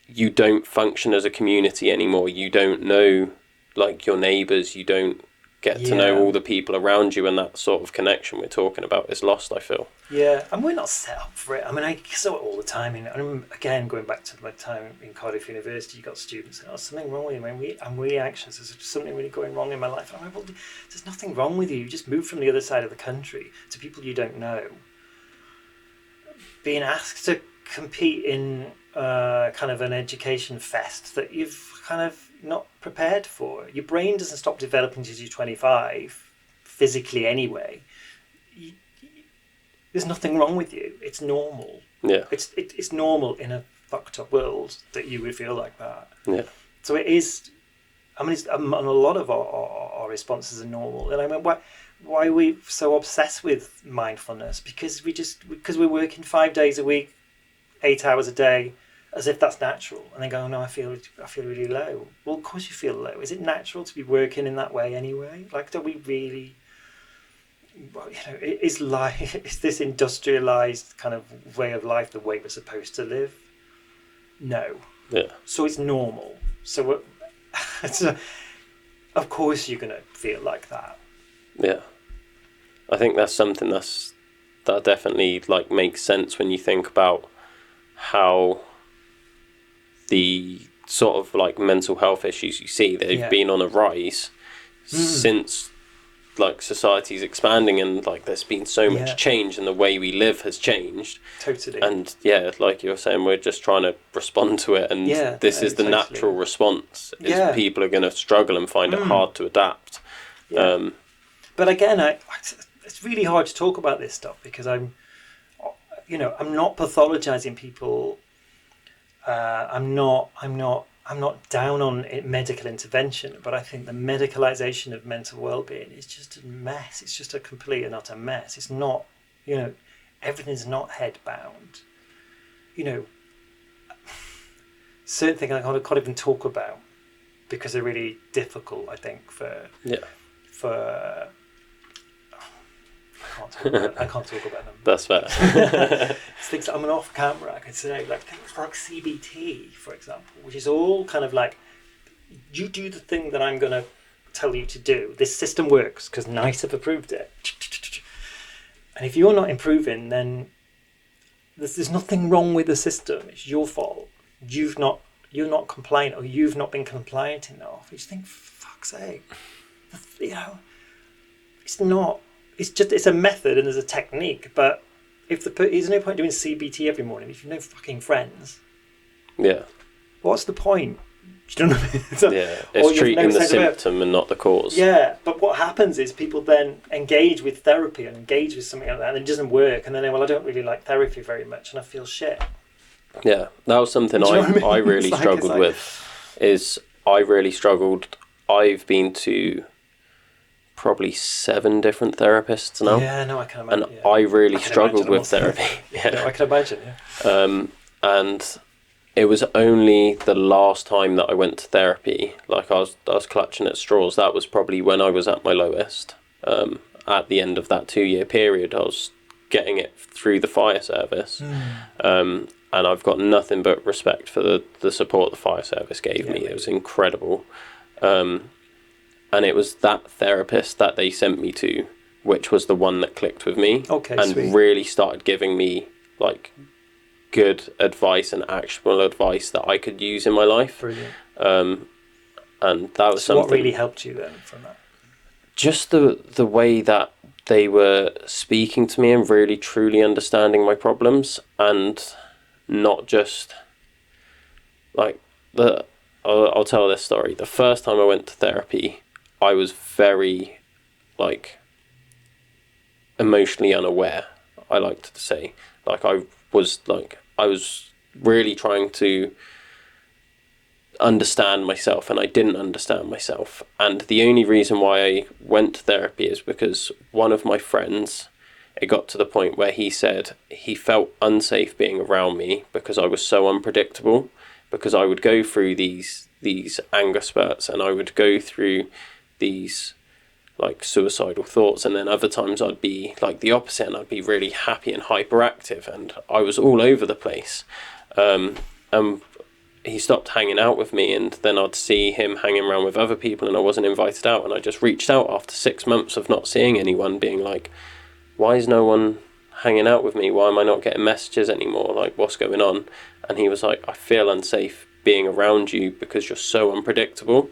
A: you don't function as a community anymore. You don't know like your neighbours, you don't get to know all the people around you, and that sort of connection we're talking about is lost, I feel.
B: Yeah, and we're not set up for it. I mean, I saw it all the time. Again, going back to my time in Cardiff University, you got students saying, oh, something wrong with me. I'm really anxious. There's something really going wrong in my life. And I'm like, well, there's nothing wrong with you. You just moved from the other side of the country to people you don't know. Being asked to compete in kind of an education fest that you've kind of not prepared for. Your brain doesn't stop developing until you're 25, physically anyway. There's nothing wrong with you. It's normal.
A: Yeah.
B: It's normal in a fucked up world that you would feel like that.
A: Yeah.
B: So it is. I mean, and a lot of our responses are normal. And I mean, why are we so obsessed with mindfulness? Because we're working 5 days a week, 8 hours a day, as if that's natural. And then go, oh, no, I feel really low. Well, of course you feel low. Is it natural to be working in that way anyway? Like, don't we really? Well, is this industrialized kind of way of life the way we're supposed to live? No.
A: Yeah.
B: So it's normal. So of course you're going to feel like that.
A: Yeah. I think that's something that definitely like makes sense when you think about how the sort of like mental health issues you see, they've been on a rise since like society's expanding, and like there's been so much change, and the way we live has changed
B: totally.
A: And like you're saying, we're just trying to respond to it, and this is the natural response, is people are going to struggle and find it hard to adapt.
B: But again, it's really hard to talk about this stuff because I'm not pathologizing people. I'm not down on medical intervention, but I think the medicalization of mental well-being is just a mess. It's just a complete and utter mess. It's not, everything's not head-bound. Certain things I can't even talk about because they're really difficult, I think, for I can't talk about them.
A: That's fair.
B: It's things I'm an off camera. I could say like things like CBT, for example, which is all kind of like, you do the thing that I'm going to tell you to do. This system works because NICE have approved it. And if you're not improving, then there's nothing wrong with the system. It's your fault. You're not compliant, or you've not been compliant enough. You just think, for fuck's sake, you know, it's not. It's a method and there's a technique. But there's no point doing CBT every morning if you've no fucking friends.
A: Yeah.
B: What's the point? Do you know what I mean?
A: It's treating the symptom and not the cause.
B: Yeah, but what happens is people then engage with therapy and engage with something like that, and it doesn't work, and then I don't really like therapy very much, and I feel shit.
A: Yeah, that was something I really struggled with. I really struggled. I've been to probably 7 different therapists now.
B: Yeah, no, I can imagine.
A: And I really struggled with therapy.
B: Yeah, no, I can imagine. Yeah.
A: And it was only the last time that I went to therapy, like I was clutching at straws. That was probably when I was at my lowest. At the end of that 2-year period, I was getting it through the fire service. And I've got nothing but respect for the support the fire service gave me. It was incredible. And it was that therapist that they sent me to, which was the one that clicked with me.
B: Okay,
A: and
B: sweet.
A: Really started giving me like good advice and actionable advice that I could use in my life.
B: Brilliant.
A: And that was something.
B: What really helped you then from that?
A: Just the way that they were speaking to me and really truly understanding my problems, and not just like I'll tell this story. The first time I went to therapy, I was very like emotionally unaware, I like to say. Like I was really trying to understand myself, and I didn't understand myself. And the only reason why I went to therapy is because one of my friends, it got to the point where he said he felt unsafe being around me because I was so unpredictable, because I would go through these anger spurts, and I would go through these like suicidal thoughts, and then other times I'd be like the opposite, and I'd be really happy and hyperactive, and I was all over the place. And he stopped hanging out with me, and then I'd see him hanging around with other people, and I wasn't invited out. And I just reached out after 6 months of not seeing anyone, being like, why is no one hanging out with me? Why am I not getting messages anymore? Like, what's going on? And he was like, I feel unsafe being around you because you're so unpredictable.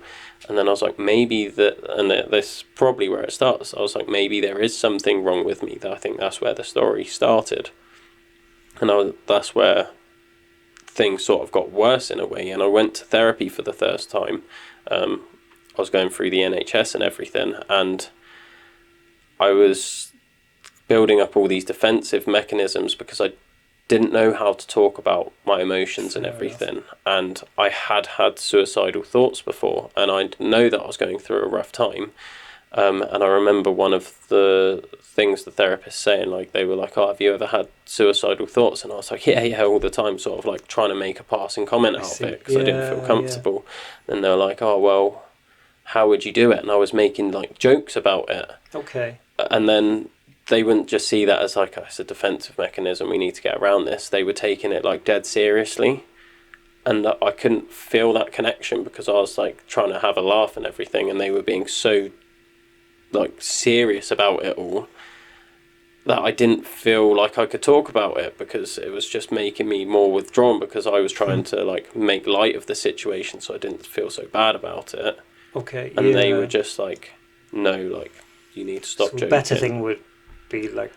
A: And then I was like, maybe that, and this is probably where it starts. I was like, maybe there is something wrong with me. I think that's where the story started. And that's where things sort of got worse in a way. And I went to therapy for the first time. I was going through the NHS and everything, and I was building up all these defensive mechanisms because I didn't know how to talk about my emotions and everything. And I had suicidal thoughts before, and I know that I was going through a rough time. And I remember one of the things the therapist saying, like, they were like, oh, have you ever had suicidal thoughts? And I was like, yeah, all the time, sort of like trying to make a passing comment out of it because I didn't feel comfortable. Yeah. And they were like, oh, well, how would you do it? And I was making like jokes about it.
B: Okay.
A: And then they wouldn't just see that as like, it's a defensive mechanism, we need to get around this. They were taking it like dead seriously. And I couldn't feel that connection because I was like trying to have a laugh and everything, and they were being so like serious about it all that I didn't feel like I could talk about it, because it was just making me more withdrawn, because I was trying to like make light of the situation so I didn't feel so bad about it.
B: Okay.
A: And they were just like, no, like, you need to stop joking.
B: The better thing would be like,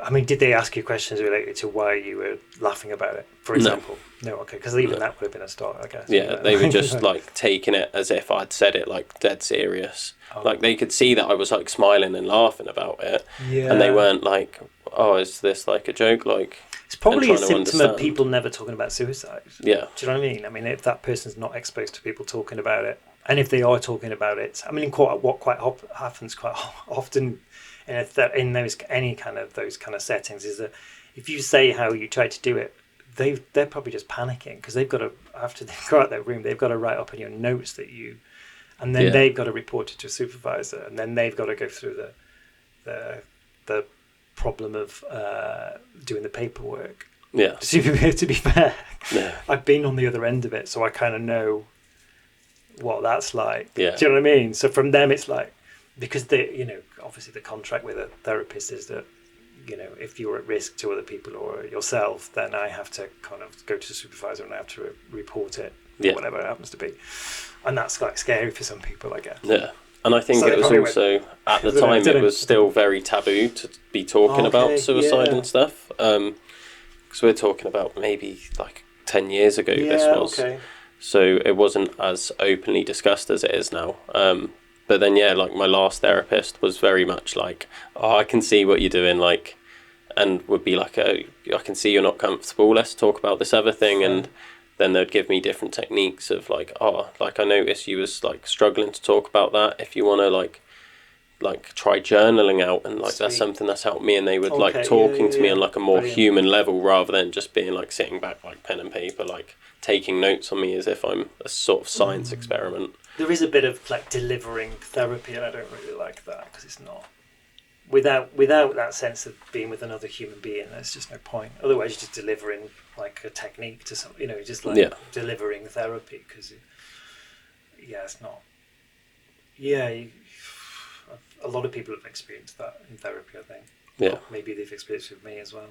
B: I mean, did they ask you questions related to why you were laughing about it, for example? No, okay, because even that would have been a start, I guess.
A: Yeah, they were just like taking it as if I'd said it like dead serious. Oh. Like they could see that I was like smiling and laughing about it, and they weren't like, oh, is this like a joke? Like,
B: it's probably a symptom of people never talking about suicide.
A: Yeah.
B: Do you know what I mean? I mean, if that person's not exposed to people talking about it, and if they are talking about it, I mean, what quite happens quite often in those kind of settings is that if you say how you tried to do it, they're probably just panicking, because they've got to, after they go out their room, they've got to write up in your notes that you, and then they've got to report it to a supervisor, and then they've got to go through the the problem of doing the paperwork.
A: Yeah.
B: To be fair,
A: Yeah.
B: I've been on the other end of it, so I kind of know what that's like.
A: Yeah.
B: Do you know what I mean? So from them, it's like, because obviously the contract with a therapist is that, if you're at risk to other people or yourself, then I have to kind of go to the supervisor and I have to report it,
A: Yeah.
B: whatever it happens to be. And that's like scary for some people, I guess.
A: Yeah. And I think
B: So
A: it
B: they
A: was
B: probably
A: also, at the time, it was still very taboo to be talking about suicide and stuff. Because we're talking about maybe like 10 years ago this was.
B: Okay.
A: So it wasn't as openly discussed as it is now. But then, like my last therapist was very much like, oh, I can see what you're doing, like, and would be like, oh, I can see you're not comfortable, let's talk about this other thing. And then they'd give me different techniques of like, oh, like I noticed you was like struggling to talk about that. If you want to like try journaling out, and like that's something that's helped me. And they would like talking to me on like a more human level rather than just being like sitting back like pen and paper, like taking notes on me as if I'm a sort of science experiment.
B: There is a bit of like delivering therapy, and I don't really like that because it's not without that sense of being with another human being. There's just no point. Otherwise, you're just delivering like a technique to some, just like delivering therapy because, it's not. Yeah, a lot of people have experienced that in therapy, I think.
A: Yeah.
B: Or maybe they've experienced it with me as well.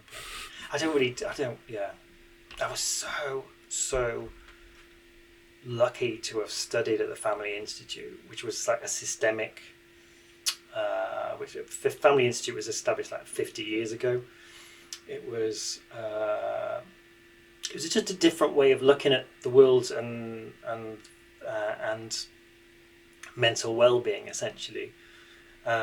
B: But I was so lucky to have studied at the Family Institute, which was like a systemic, which the Family Institute was established like 50 years ago. It was just a different way of looking at the world and mental well-being, essentially.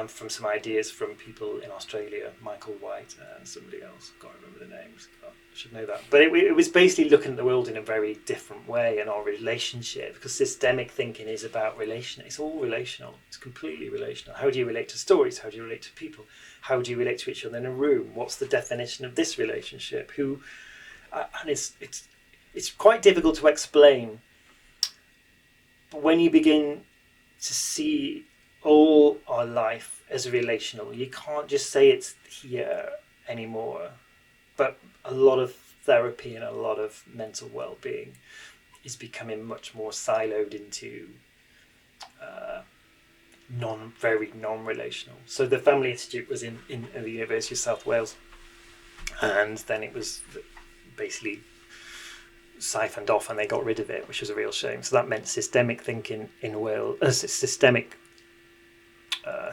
B: From some ideas from people in Australia, Michael White and somebody else. I can't remember the names. I should know that. But it was basically looking at the world in a very different way and our relationship, because systemic thinking is about relation. It's all relational. It's completely relational. How do you relate to stories? How do you relate to people? How do you relate to each other in a room? What's the definition of this relationship? And it's quite difficult to explain. But when you begin to see all our life as relational, you can't just say it's here anymore. But a lot of therapy and a lot of mental well-being is becoming much more siloed into very non-relational. So the Family Institute was in the University of South Wales, and then it was basically siphoned off and they got rid of it, which was a real shame. So that meant systemic thinking in Wales, systemic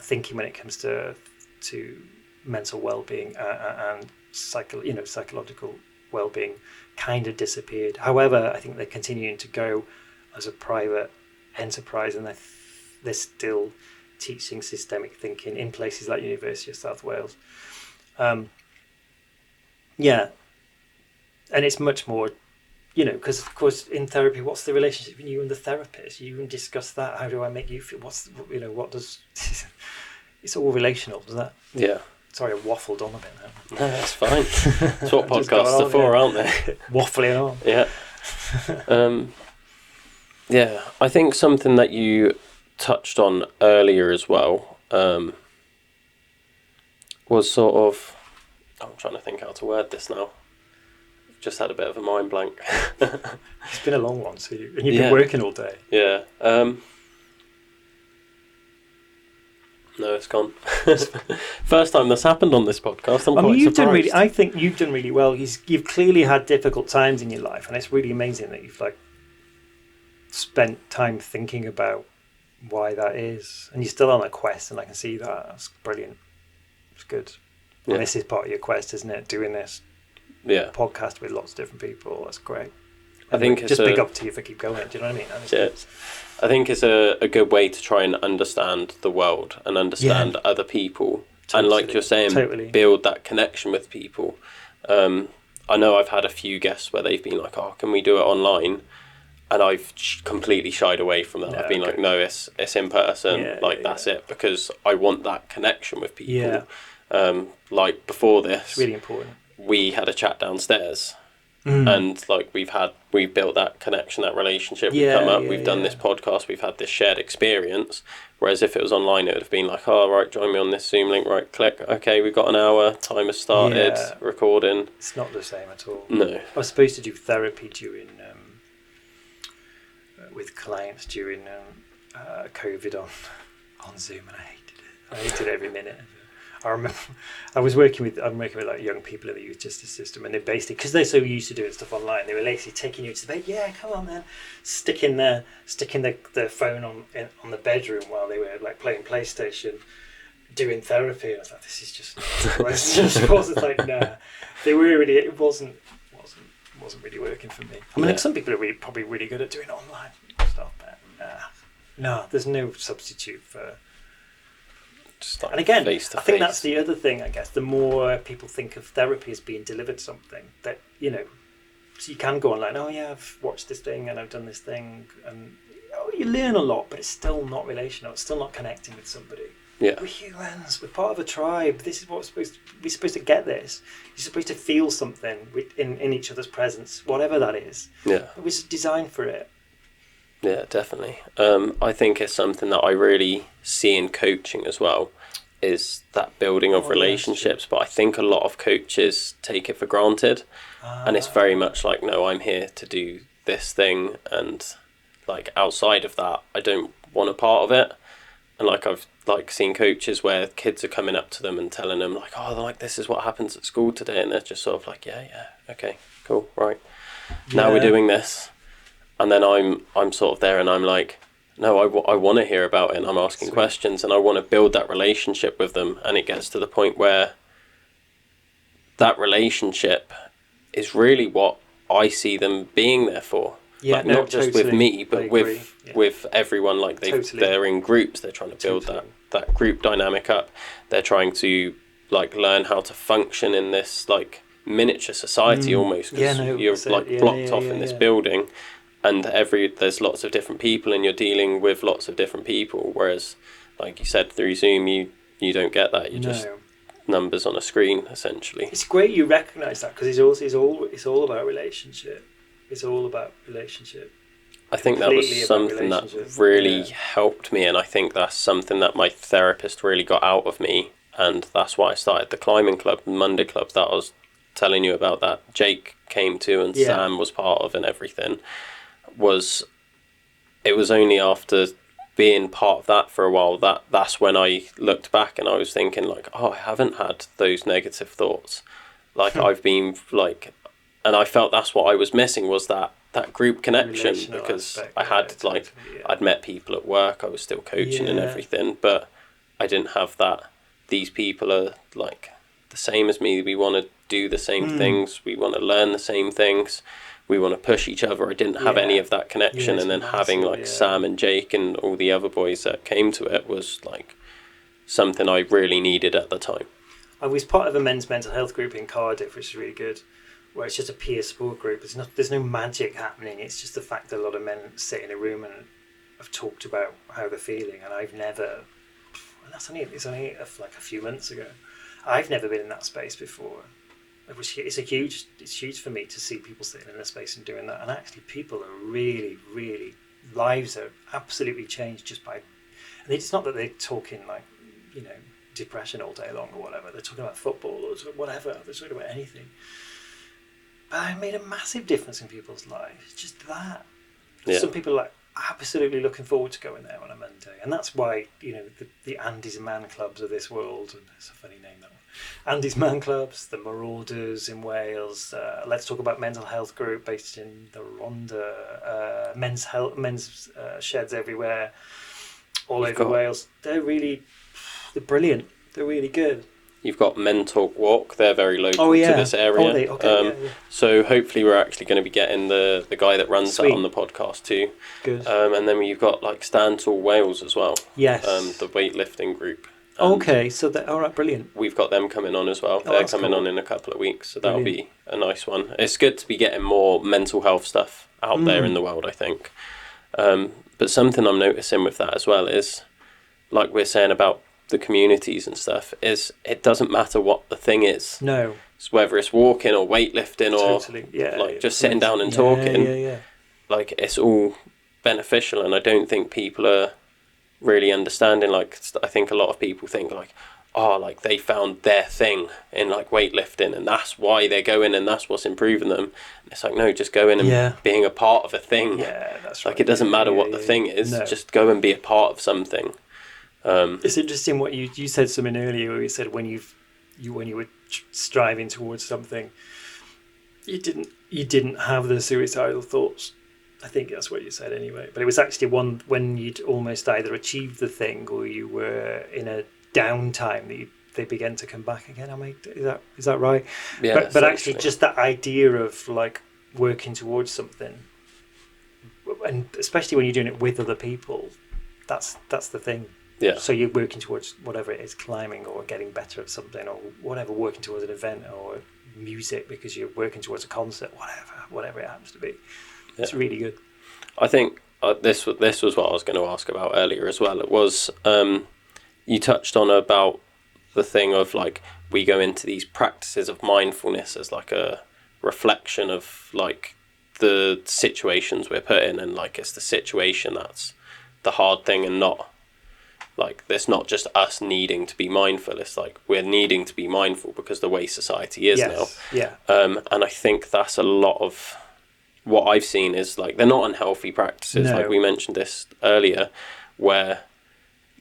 B: thinking when it comes to mental well-being and psychological well-being kind of disappeared. However, I think they're continuing to go as a private enterprise, and they're still teaching systemic thinking in places like University of South Wales. And it's much more, because of course in therapy, what's the relationship between you and the therapist? You can discuss that. How do I make you feel? What does? It's all relational, does that?
A: Yeah.
B: Sorry, I waffled on a bit now.
A: No, that's fine. That's what podcasts are for, aren't they?
B: Waffling on.
A: Yeah. I think something that you touched on earlier as well was sort of, I'm trying to think how to word this now. I've just had a bit of a mind blank.
B: It's been a long one, and you've been working all day.
A: Yeah. No, it's gone. First time that's happened on this podcast. I'm quite surprised.
B: I think you've done really well. You've clearly had difficult times in your life, and it's really amazing that you've spent time thinking about why that is, and you're still on a quest, and I can see that. That's brilliant. It's good. And this is part of your quest, isn't it? Doing this podcast with lots of different people. That's great.
A: I think
B: just big up to you for keep going. Do you know what I mean?
A: I think it's a good way to try and understand the world and understand other people. Totally. And like you're saying, build that connection with people. I know I've had a few guests where they've been like, oh, can we do it online? And I've completely shied away from that. I've been like, no, it's in person. That's it, because I want that connection with people. Like before this,
B: it's really important.
A: We had a chat downstairs, And like we've built that connection, that relationship. We've come up, we've done this podcast, we've had this shared experience. Whereas if it was online, it would have been like, oh, right, join me on this Zoom link, right, click. Okay, we've got an hour, timer started, recording.
B: It's not the same at all.
A: No.
B: I was supposed to do therapy during with clients during COVID on Zoom, and I hated it. I hated every minute of it. I remember I'm working with like young people in the youth justice system, and they basically, because they're so used to doing stuff online, they were basically taking you to the bed. Yeah, come on, man. Sticking the phone on the bedroom while they were like playing PlayStation, doing therapy. And I was like, this is just it wasn't like nah. They were really. It wasn't really working for me. I mean, like some people are probably really good at doing online stuff, but no, there's no substitute for.
A: Like,
B: and again,
A: face to
B: I think
A: face.
B: that's the other thing, I guess. The more people think of therapy as being delivered something, that, so you can go online, oh yeah, I've watched this thing and I've done this thing, and you learn a lot, but it's still not relational. It's still not connecting with somebody.
A: Yeah.
B: We're humans. We're part of a tribe. This is what we're supposed to get this. You're supposed to feel something in each other's presence, whatever that is.
A: Yeah.
B: It was designed for it.
A: Yeah, definitely. I think it's something that I really see in coaching as well, is that building of relationships. But I think a lot of coaches take it for granted, and it's very much like, no, I'm here to do this thing, and like outside of that, I don't want a part of it. And like I've like seen coaches where kids are coming up to them and telling them like, oh, like this is what happens at school today, and they're just sort of like, yeah, okay, cool, right. Now we're doing this. And then I'm sort of there and I'm like, no, I want to hear about it, and I'm asking questions, and I want to build that relationship with them. And it gets to the point where that relationship is really what I see them being there for.
B: Yeah,
A: like, not just with me, but with everyone. Like they're in groups, they're trying to build that group dynamic up. They're trying to like learn how to function in this like miniature society almost, because you're like blocked off in this building. And there's lots of different people, and you're dealing with lots of different people. Whereas, like you said, through Zoom, you don't get that. You're just numbers on a screen, essentially.
B: It's great you recognise that, because it's all about relationship. It's all about relationship.
A: I think that was something that really helped me, and I think that's something that my therapist really got out of me, and that's why I started the climbing club, Monday Club, that I was telling you about, that Jake came to and Sam was part of and everything. It was only after being part of that for a while that's when I looked back and I was thinking like, oh, I haven't had those negative thoughts. Like I've been like, and I felt that's what I was missing, was that group connection, because I had I'd met people at work, I was still coaching and everything, but I didn't have that. These people are like the same as me. We want to do the same things. We want to learn the same things. We want to push each other. I didn't have any of that connection, and then having like Sam and Jake and all the other boys that came to it was like something I really needed at the time.
B: I was part of a men's mental health group in Cardiff, which is really good, where it's just a peer support group. There's no magic happening. It's just the fact that a lot of men sit in a room and have talked about how they're feeling, and I've never. It's only like a few months ago. I've never been in that space before. It's huge for me to see people sitting in a space and doing that. And actually, people are really, really, lives are absolutely changed just by. And it's not that they're talking like, depression all day long or whatever. They're talking about football or whatever. They're talking about anything. But it made a massive difference in people's lives. It's just that. Yeah. Some people are like absolutely looking forward to going there on a Monday, and that's why the Andy's Man Clubs of this world. And it's a funny name, that one. Andy's Man Clubs, the Marauders in Wales. Let's Talk About Mental Health group based in the Rhondda. Men's sheds everywhere, all over Wales. They're brilliant. They're really good.
A: You've got Men Talk Walk. They're very local to this area. So hopefully we're actually going to be getting the guy that runs that on the podcast too.
B: Good.
A: And then you've got like Stand Tall Wales as well.
B: Yes.
A: The weightlifting group.
B: So all right, brilliant.
A: We've got them coming on as well. They're coming on in a couple of weeks, so that'll be a nice one. It's good to be getting more mental health stuff out there in the world, I think. But something I'm noticing with that as well is, like we're saying about the communities and stuff is it doesn't matter what the thing is.
B: No.
A: It's whether it's walking or weightlifting or
B: Totally. Yeah.
A: like just sitting down and talking.
B: Yeah.
A: Like it's all beneficial, and I don't think people are really understanding. Like I think a lot of people think like, oh, like they found their thing in like weightlifting and that's why they're going and that's what's improving them. And it's like, no, just go in and being a part of a thing.
B: Yeah, that's right.
A: Like it doesn't matter what the thing is, just go and be a part of something.
B: It's interesting what you said something earlier where you said when you were striving towards something, you didn't have the suicidal thoughts. I think that's what you said anyway. But it was actually one when you'd almost either achieved the thing or you were in a downtime that they began to come back again. Is that right?
A: Yeah.
B: But actually, just that idea of like working towards something, and especially when you're doing it with other people, that's the thing.
A: Yeah.
B: So you're working towards whatever it is, climbing or getting better at something or whatever, working towards an event or music because you're working towards a concert, whatever it happens to be. Yeah. It's really good.
A: I think this was what I was going to ask about earlier as well. It was you touched on about the thing of like we go into these practices of mindfulness as like a reflection of like the situations we're put in, and like it's the situation that's the hard thing, and not like there's not just us needing to be mindful. It's like we're needing to be mindful because the way society is now.
B: Yeah.
A: And I think that's a lot of what I've seen is like they're not unhealthy practices.
B: No.
A: Like we mentioned this earlier, where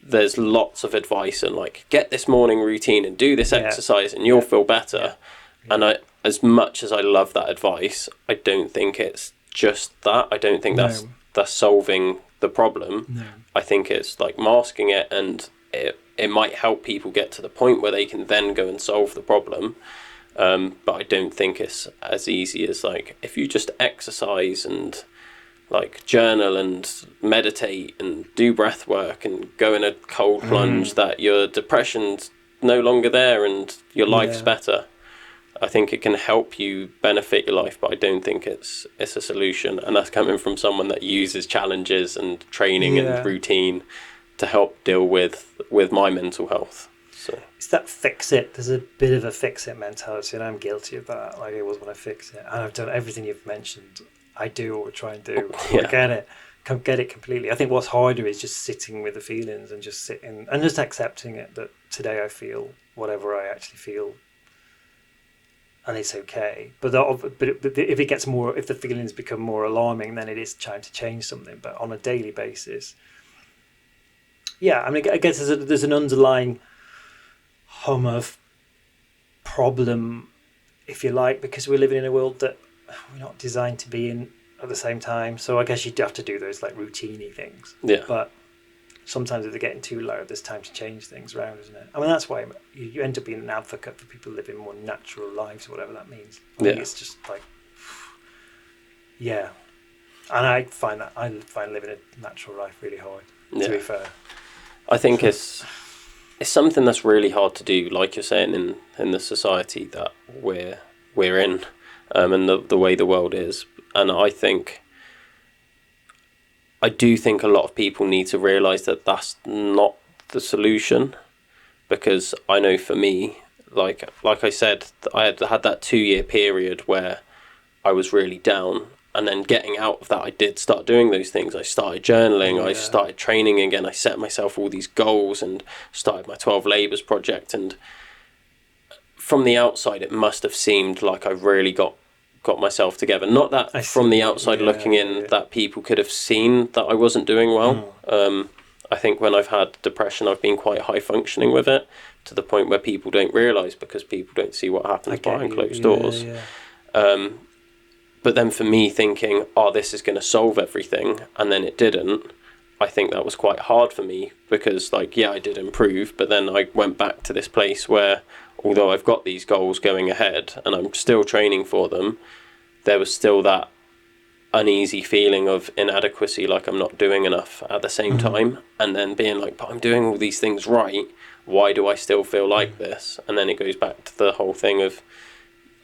A: there's lots of advice and like get this morning routine and do this exercise and you'll feel better. Yeah. And as much as I love that advice, I don't think it's just that. I don't think that's solving the problem.
B: No.
A: I think it's like masking it, and it might help people get to the point where they can then go and solve the problem. But I don't think it's as easy as like if you just exercise and like journal and meditate and do breath work and go in a cold plunge that your depression's no longer there and your life's better. I think it can help you benefit your life, but I don't think it's a solution. And that's coming from someone that uses challenges and training and routine to help deal with my mental health. So
B: it's that fix it. There's a bit of a fix it mentality, and I'm guilty of that. Like it was when I fix it, and I've done everything you've mentioned. I do or try and do. I get it completely. I think what's harder is just sitting with the feelings and just sitting and just accepting it that today I feel whatever I actually feel, and it's okay. But if it gets more, if the feelings become more alarming, then it is time to change something. But on a daily basis, I mean, I guess there's an underlying hum of problem, if you like, because we're living in a world that we're not designed to be in at the same time. So I guess you'd have to do those like routine-y things.
A: Yeah.
B: But sometimes if they're getting too loud, there's time to change things around, isn't it? I mean, that's why you end up being an advocate for people living more natural lives, or whatever that means. I think it's just like, and I find living a natural life really hard, to be fair.
A: I think it's something that's really hard to do, like you're saying, in the society that we're in. And the way the world is. And I do think a lot of people need to realise that that's not the solution, because I know for me, like I said, I had that 2-year period where I was really down, and then getting out of that, I did start doing those things. I started journaling, I started training again, I set myself all these goals and started my 12 Labours project, and from the outside it must have seemed like I really got myself together. Not that from the outside looking in that people could have seen that I wasn't doing well. I think when I've had depression, I've been quite high functioning with it, to the point where people don't realise because people don't see what happens behind closed doors. But then for me thinking, this is going to solve everything, and then it didn't, I think that was quite hard for me, because I did improve, but then I went back to this place where, although I've got these goals going ahead and I'm still training for them, there was still that uneasy feeling of inadequacy, like I'm not doing enough at the same time, and then being like, but I'm doing all these things right, why do I still feel like this? And then it goes back to the whole thing of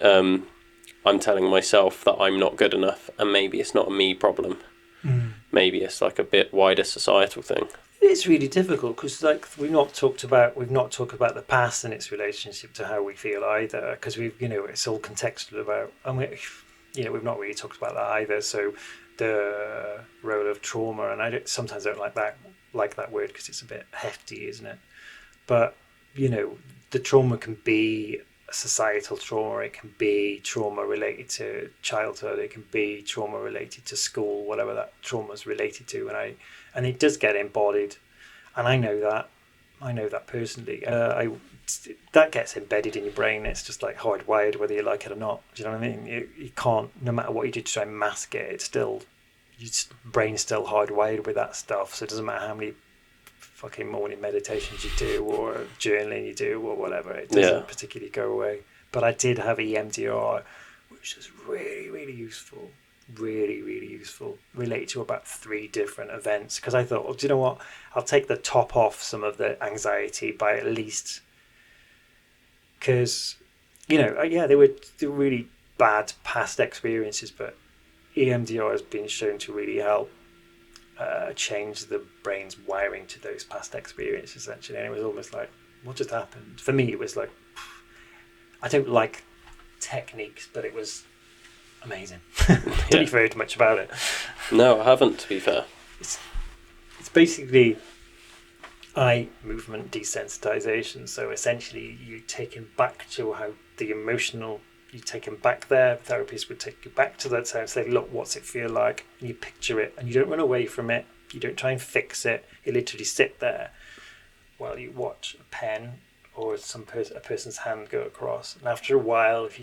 A: I'm telling myself that I'm not good enough, and maybe it's not a me problem. Maybe it's like a bit wider societal thing.
B: It's really difficult because, like, we've not talked about the past and its relationship to how we feel either. Because it's all contextual about, and we've not really talked about that either. So, the role of trauma, and sometimes don't like that word because it's a bit hefty, isn't it? But the trauma can be a societal trauma. It can be trauma related to childhood. It can be trauma related to school, whatever that trauma is related to, and it does get embodied, and I know that personally. That gets embedded in your brain. It's just like hardwired, whether you like it or not. Do you know what I mean? You can't, no matter what you do to try and mask it, it's still, your brain's still hardwired with that stuff. So it doesn't matter how many fucking morning meditations you do or journaling you do or whatever, it doesn't particularly go away. But I did have EMDR, which was really, really useful. Really, really useful. Related to about 3 different events, because I thought, well, do you know what? I'll take the top off some of the anxiety by at least, because they were really bad past experiences, but EMDR has been shown to really help change the brain's wiring to those past experiences, actually. And it was almost like, what just happened? For me, it was like, I don't like techniques, but it was amazing. Don't know if you've heard much about it.
A: No, I haven't, to be fair.
B: It's basically eye movement desensitization. So essentially, you take him back to how the emotional, you take him back there. Therapists would take you back to that time and say, look, what's it feel like? And you picture it, and you don't run away from it. You don't try and fix it. You literally sit there while you watch a pen or a person's hand go across. And after a while, if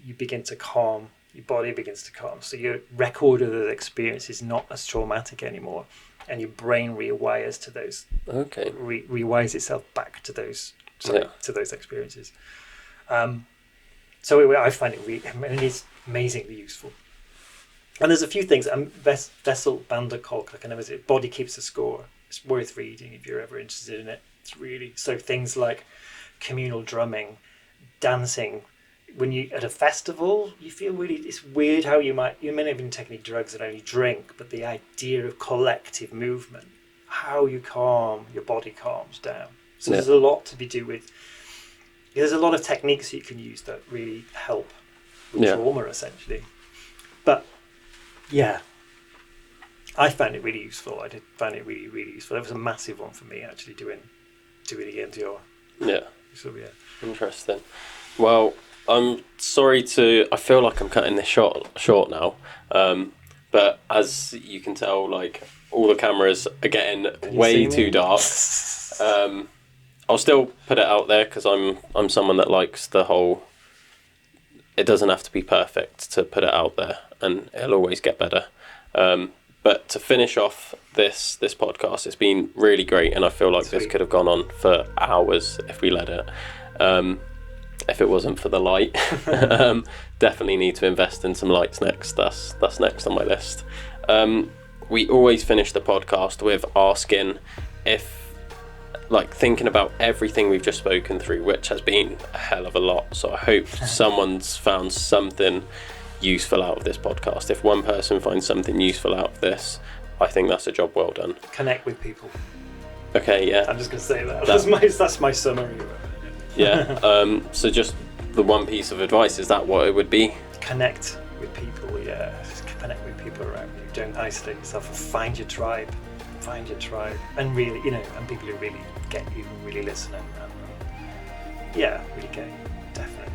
B: you begin to calm, your body begins to calm. So your record of the experience is not as traumatic anymore, and your brain rewires to those.
A: Okay.
B: Rewires itself back to those to those experiences. So I find it it's amazingly useful. And there's a few things. Bessel van der Kolk, I never say, Body Keeps the Score. It's worth reading if you're ever interested in it. It's really, so things like communal drumming, dancing. When you at a festival, you feel really, it's weird how you may not even take any drugs and only drink, but the idea of collective movement, how you calm, your body calms down. So there's a lot to be do with. There's a lot of techniques you can use that really help with trauma, essentially. But yeah, I found it really useful. I did find it really, really useful. That was a massive one for me, actually, doing EMDR.
A: Yeah.
B: So yeah.
A: Interesting. Well, I'm sorry I feel like I'm cutting this short now. But as you can tell, like, all the cameras are getting way too dark. I'll still put it out there because I'm someone that likes the whole, it doesn't have to be perfect to put it out there, and it'll always get better. But to finish off this podcast, it's been really great, and I feel like this could have gone on for hours if we let it. If it wasn't for the light. Definitely need to invest in some lights next. That's next on my list. We always finish the podcast with asking if, like, thinking about everything we've just spoken through, which has been a hell of a lot. So I hope someone's found something useful out of this podcast. If one person finds something useful out of this, I think that's a job well done.
B: Connect with people.
A: Okay, yeah.
B: I'm just going to say that. That's my summary.
A: Yeah. So just the one piece of advice, is that what it would be?
B: Connect with people, yeah. Just connect with people around you. Don't isolate yourself, and find your tribe. And really, and people who really get you, who really listen, and really get you. Definitely.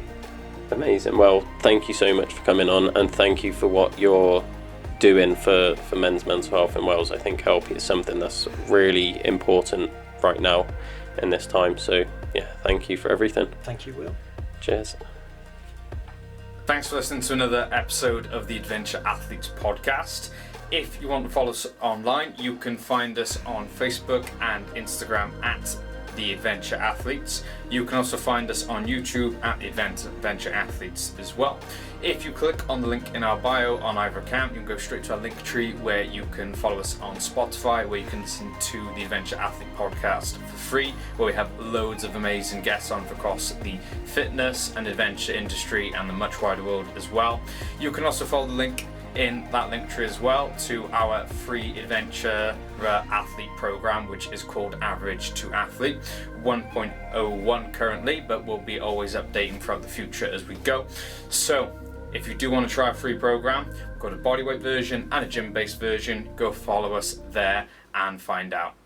A: Amazing. Well, thank you so much for coming on, and thank you for what you're doing for men's mental health in Wales. I think Helpu is something that's really important right now in this time. So yeah, thank you for everything.
B: Thank you, Will.
A: Cheers.
C: Thanks for listening to another episode of the Adventure Athletes podcast. If you want to follow us online, you can find us on Facebook and Instagram at The Adventure Athletes. You can also find us on YouTube at The Adventure Athletes as well. If you click on the link in our bio on either account, you can go straight to our link tree where you can follow us on Spotify, where you can listen to the Adventure Athlete podcast for free, where we have loads of amazing guests on across the fitness and adventure industry and the much wider world as well. You can also follow the link in that link tree as well to our free adventure athlete program, which is called Average to Athlete 1.01 currently, but we'll be always updating throughout the future as we go. So if you do want to try a free program, we've got a bodyweight version and a gym-based version. Go follow us there and find out.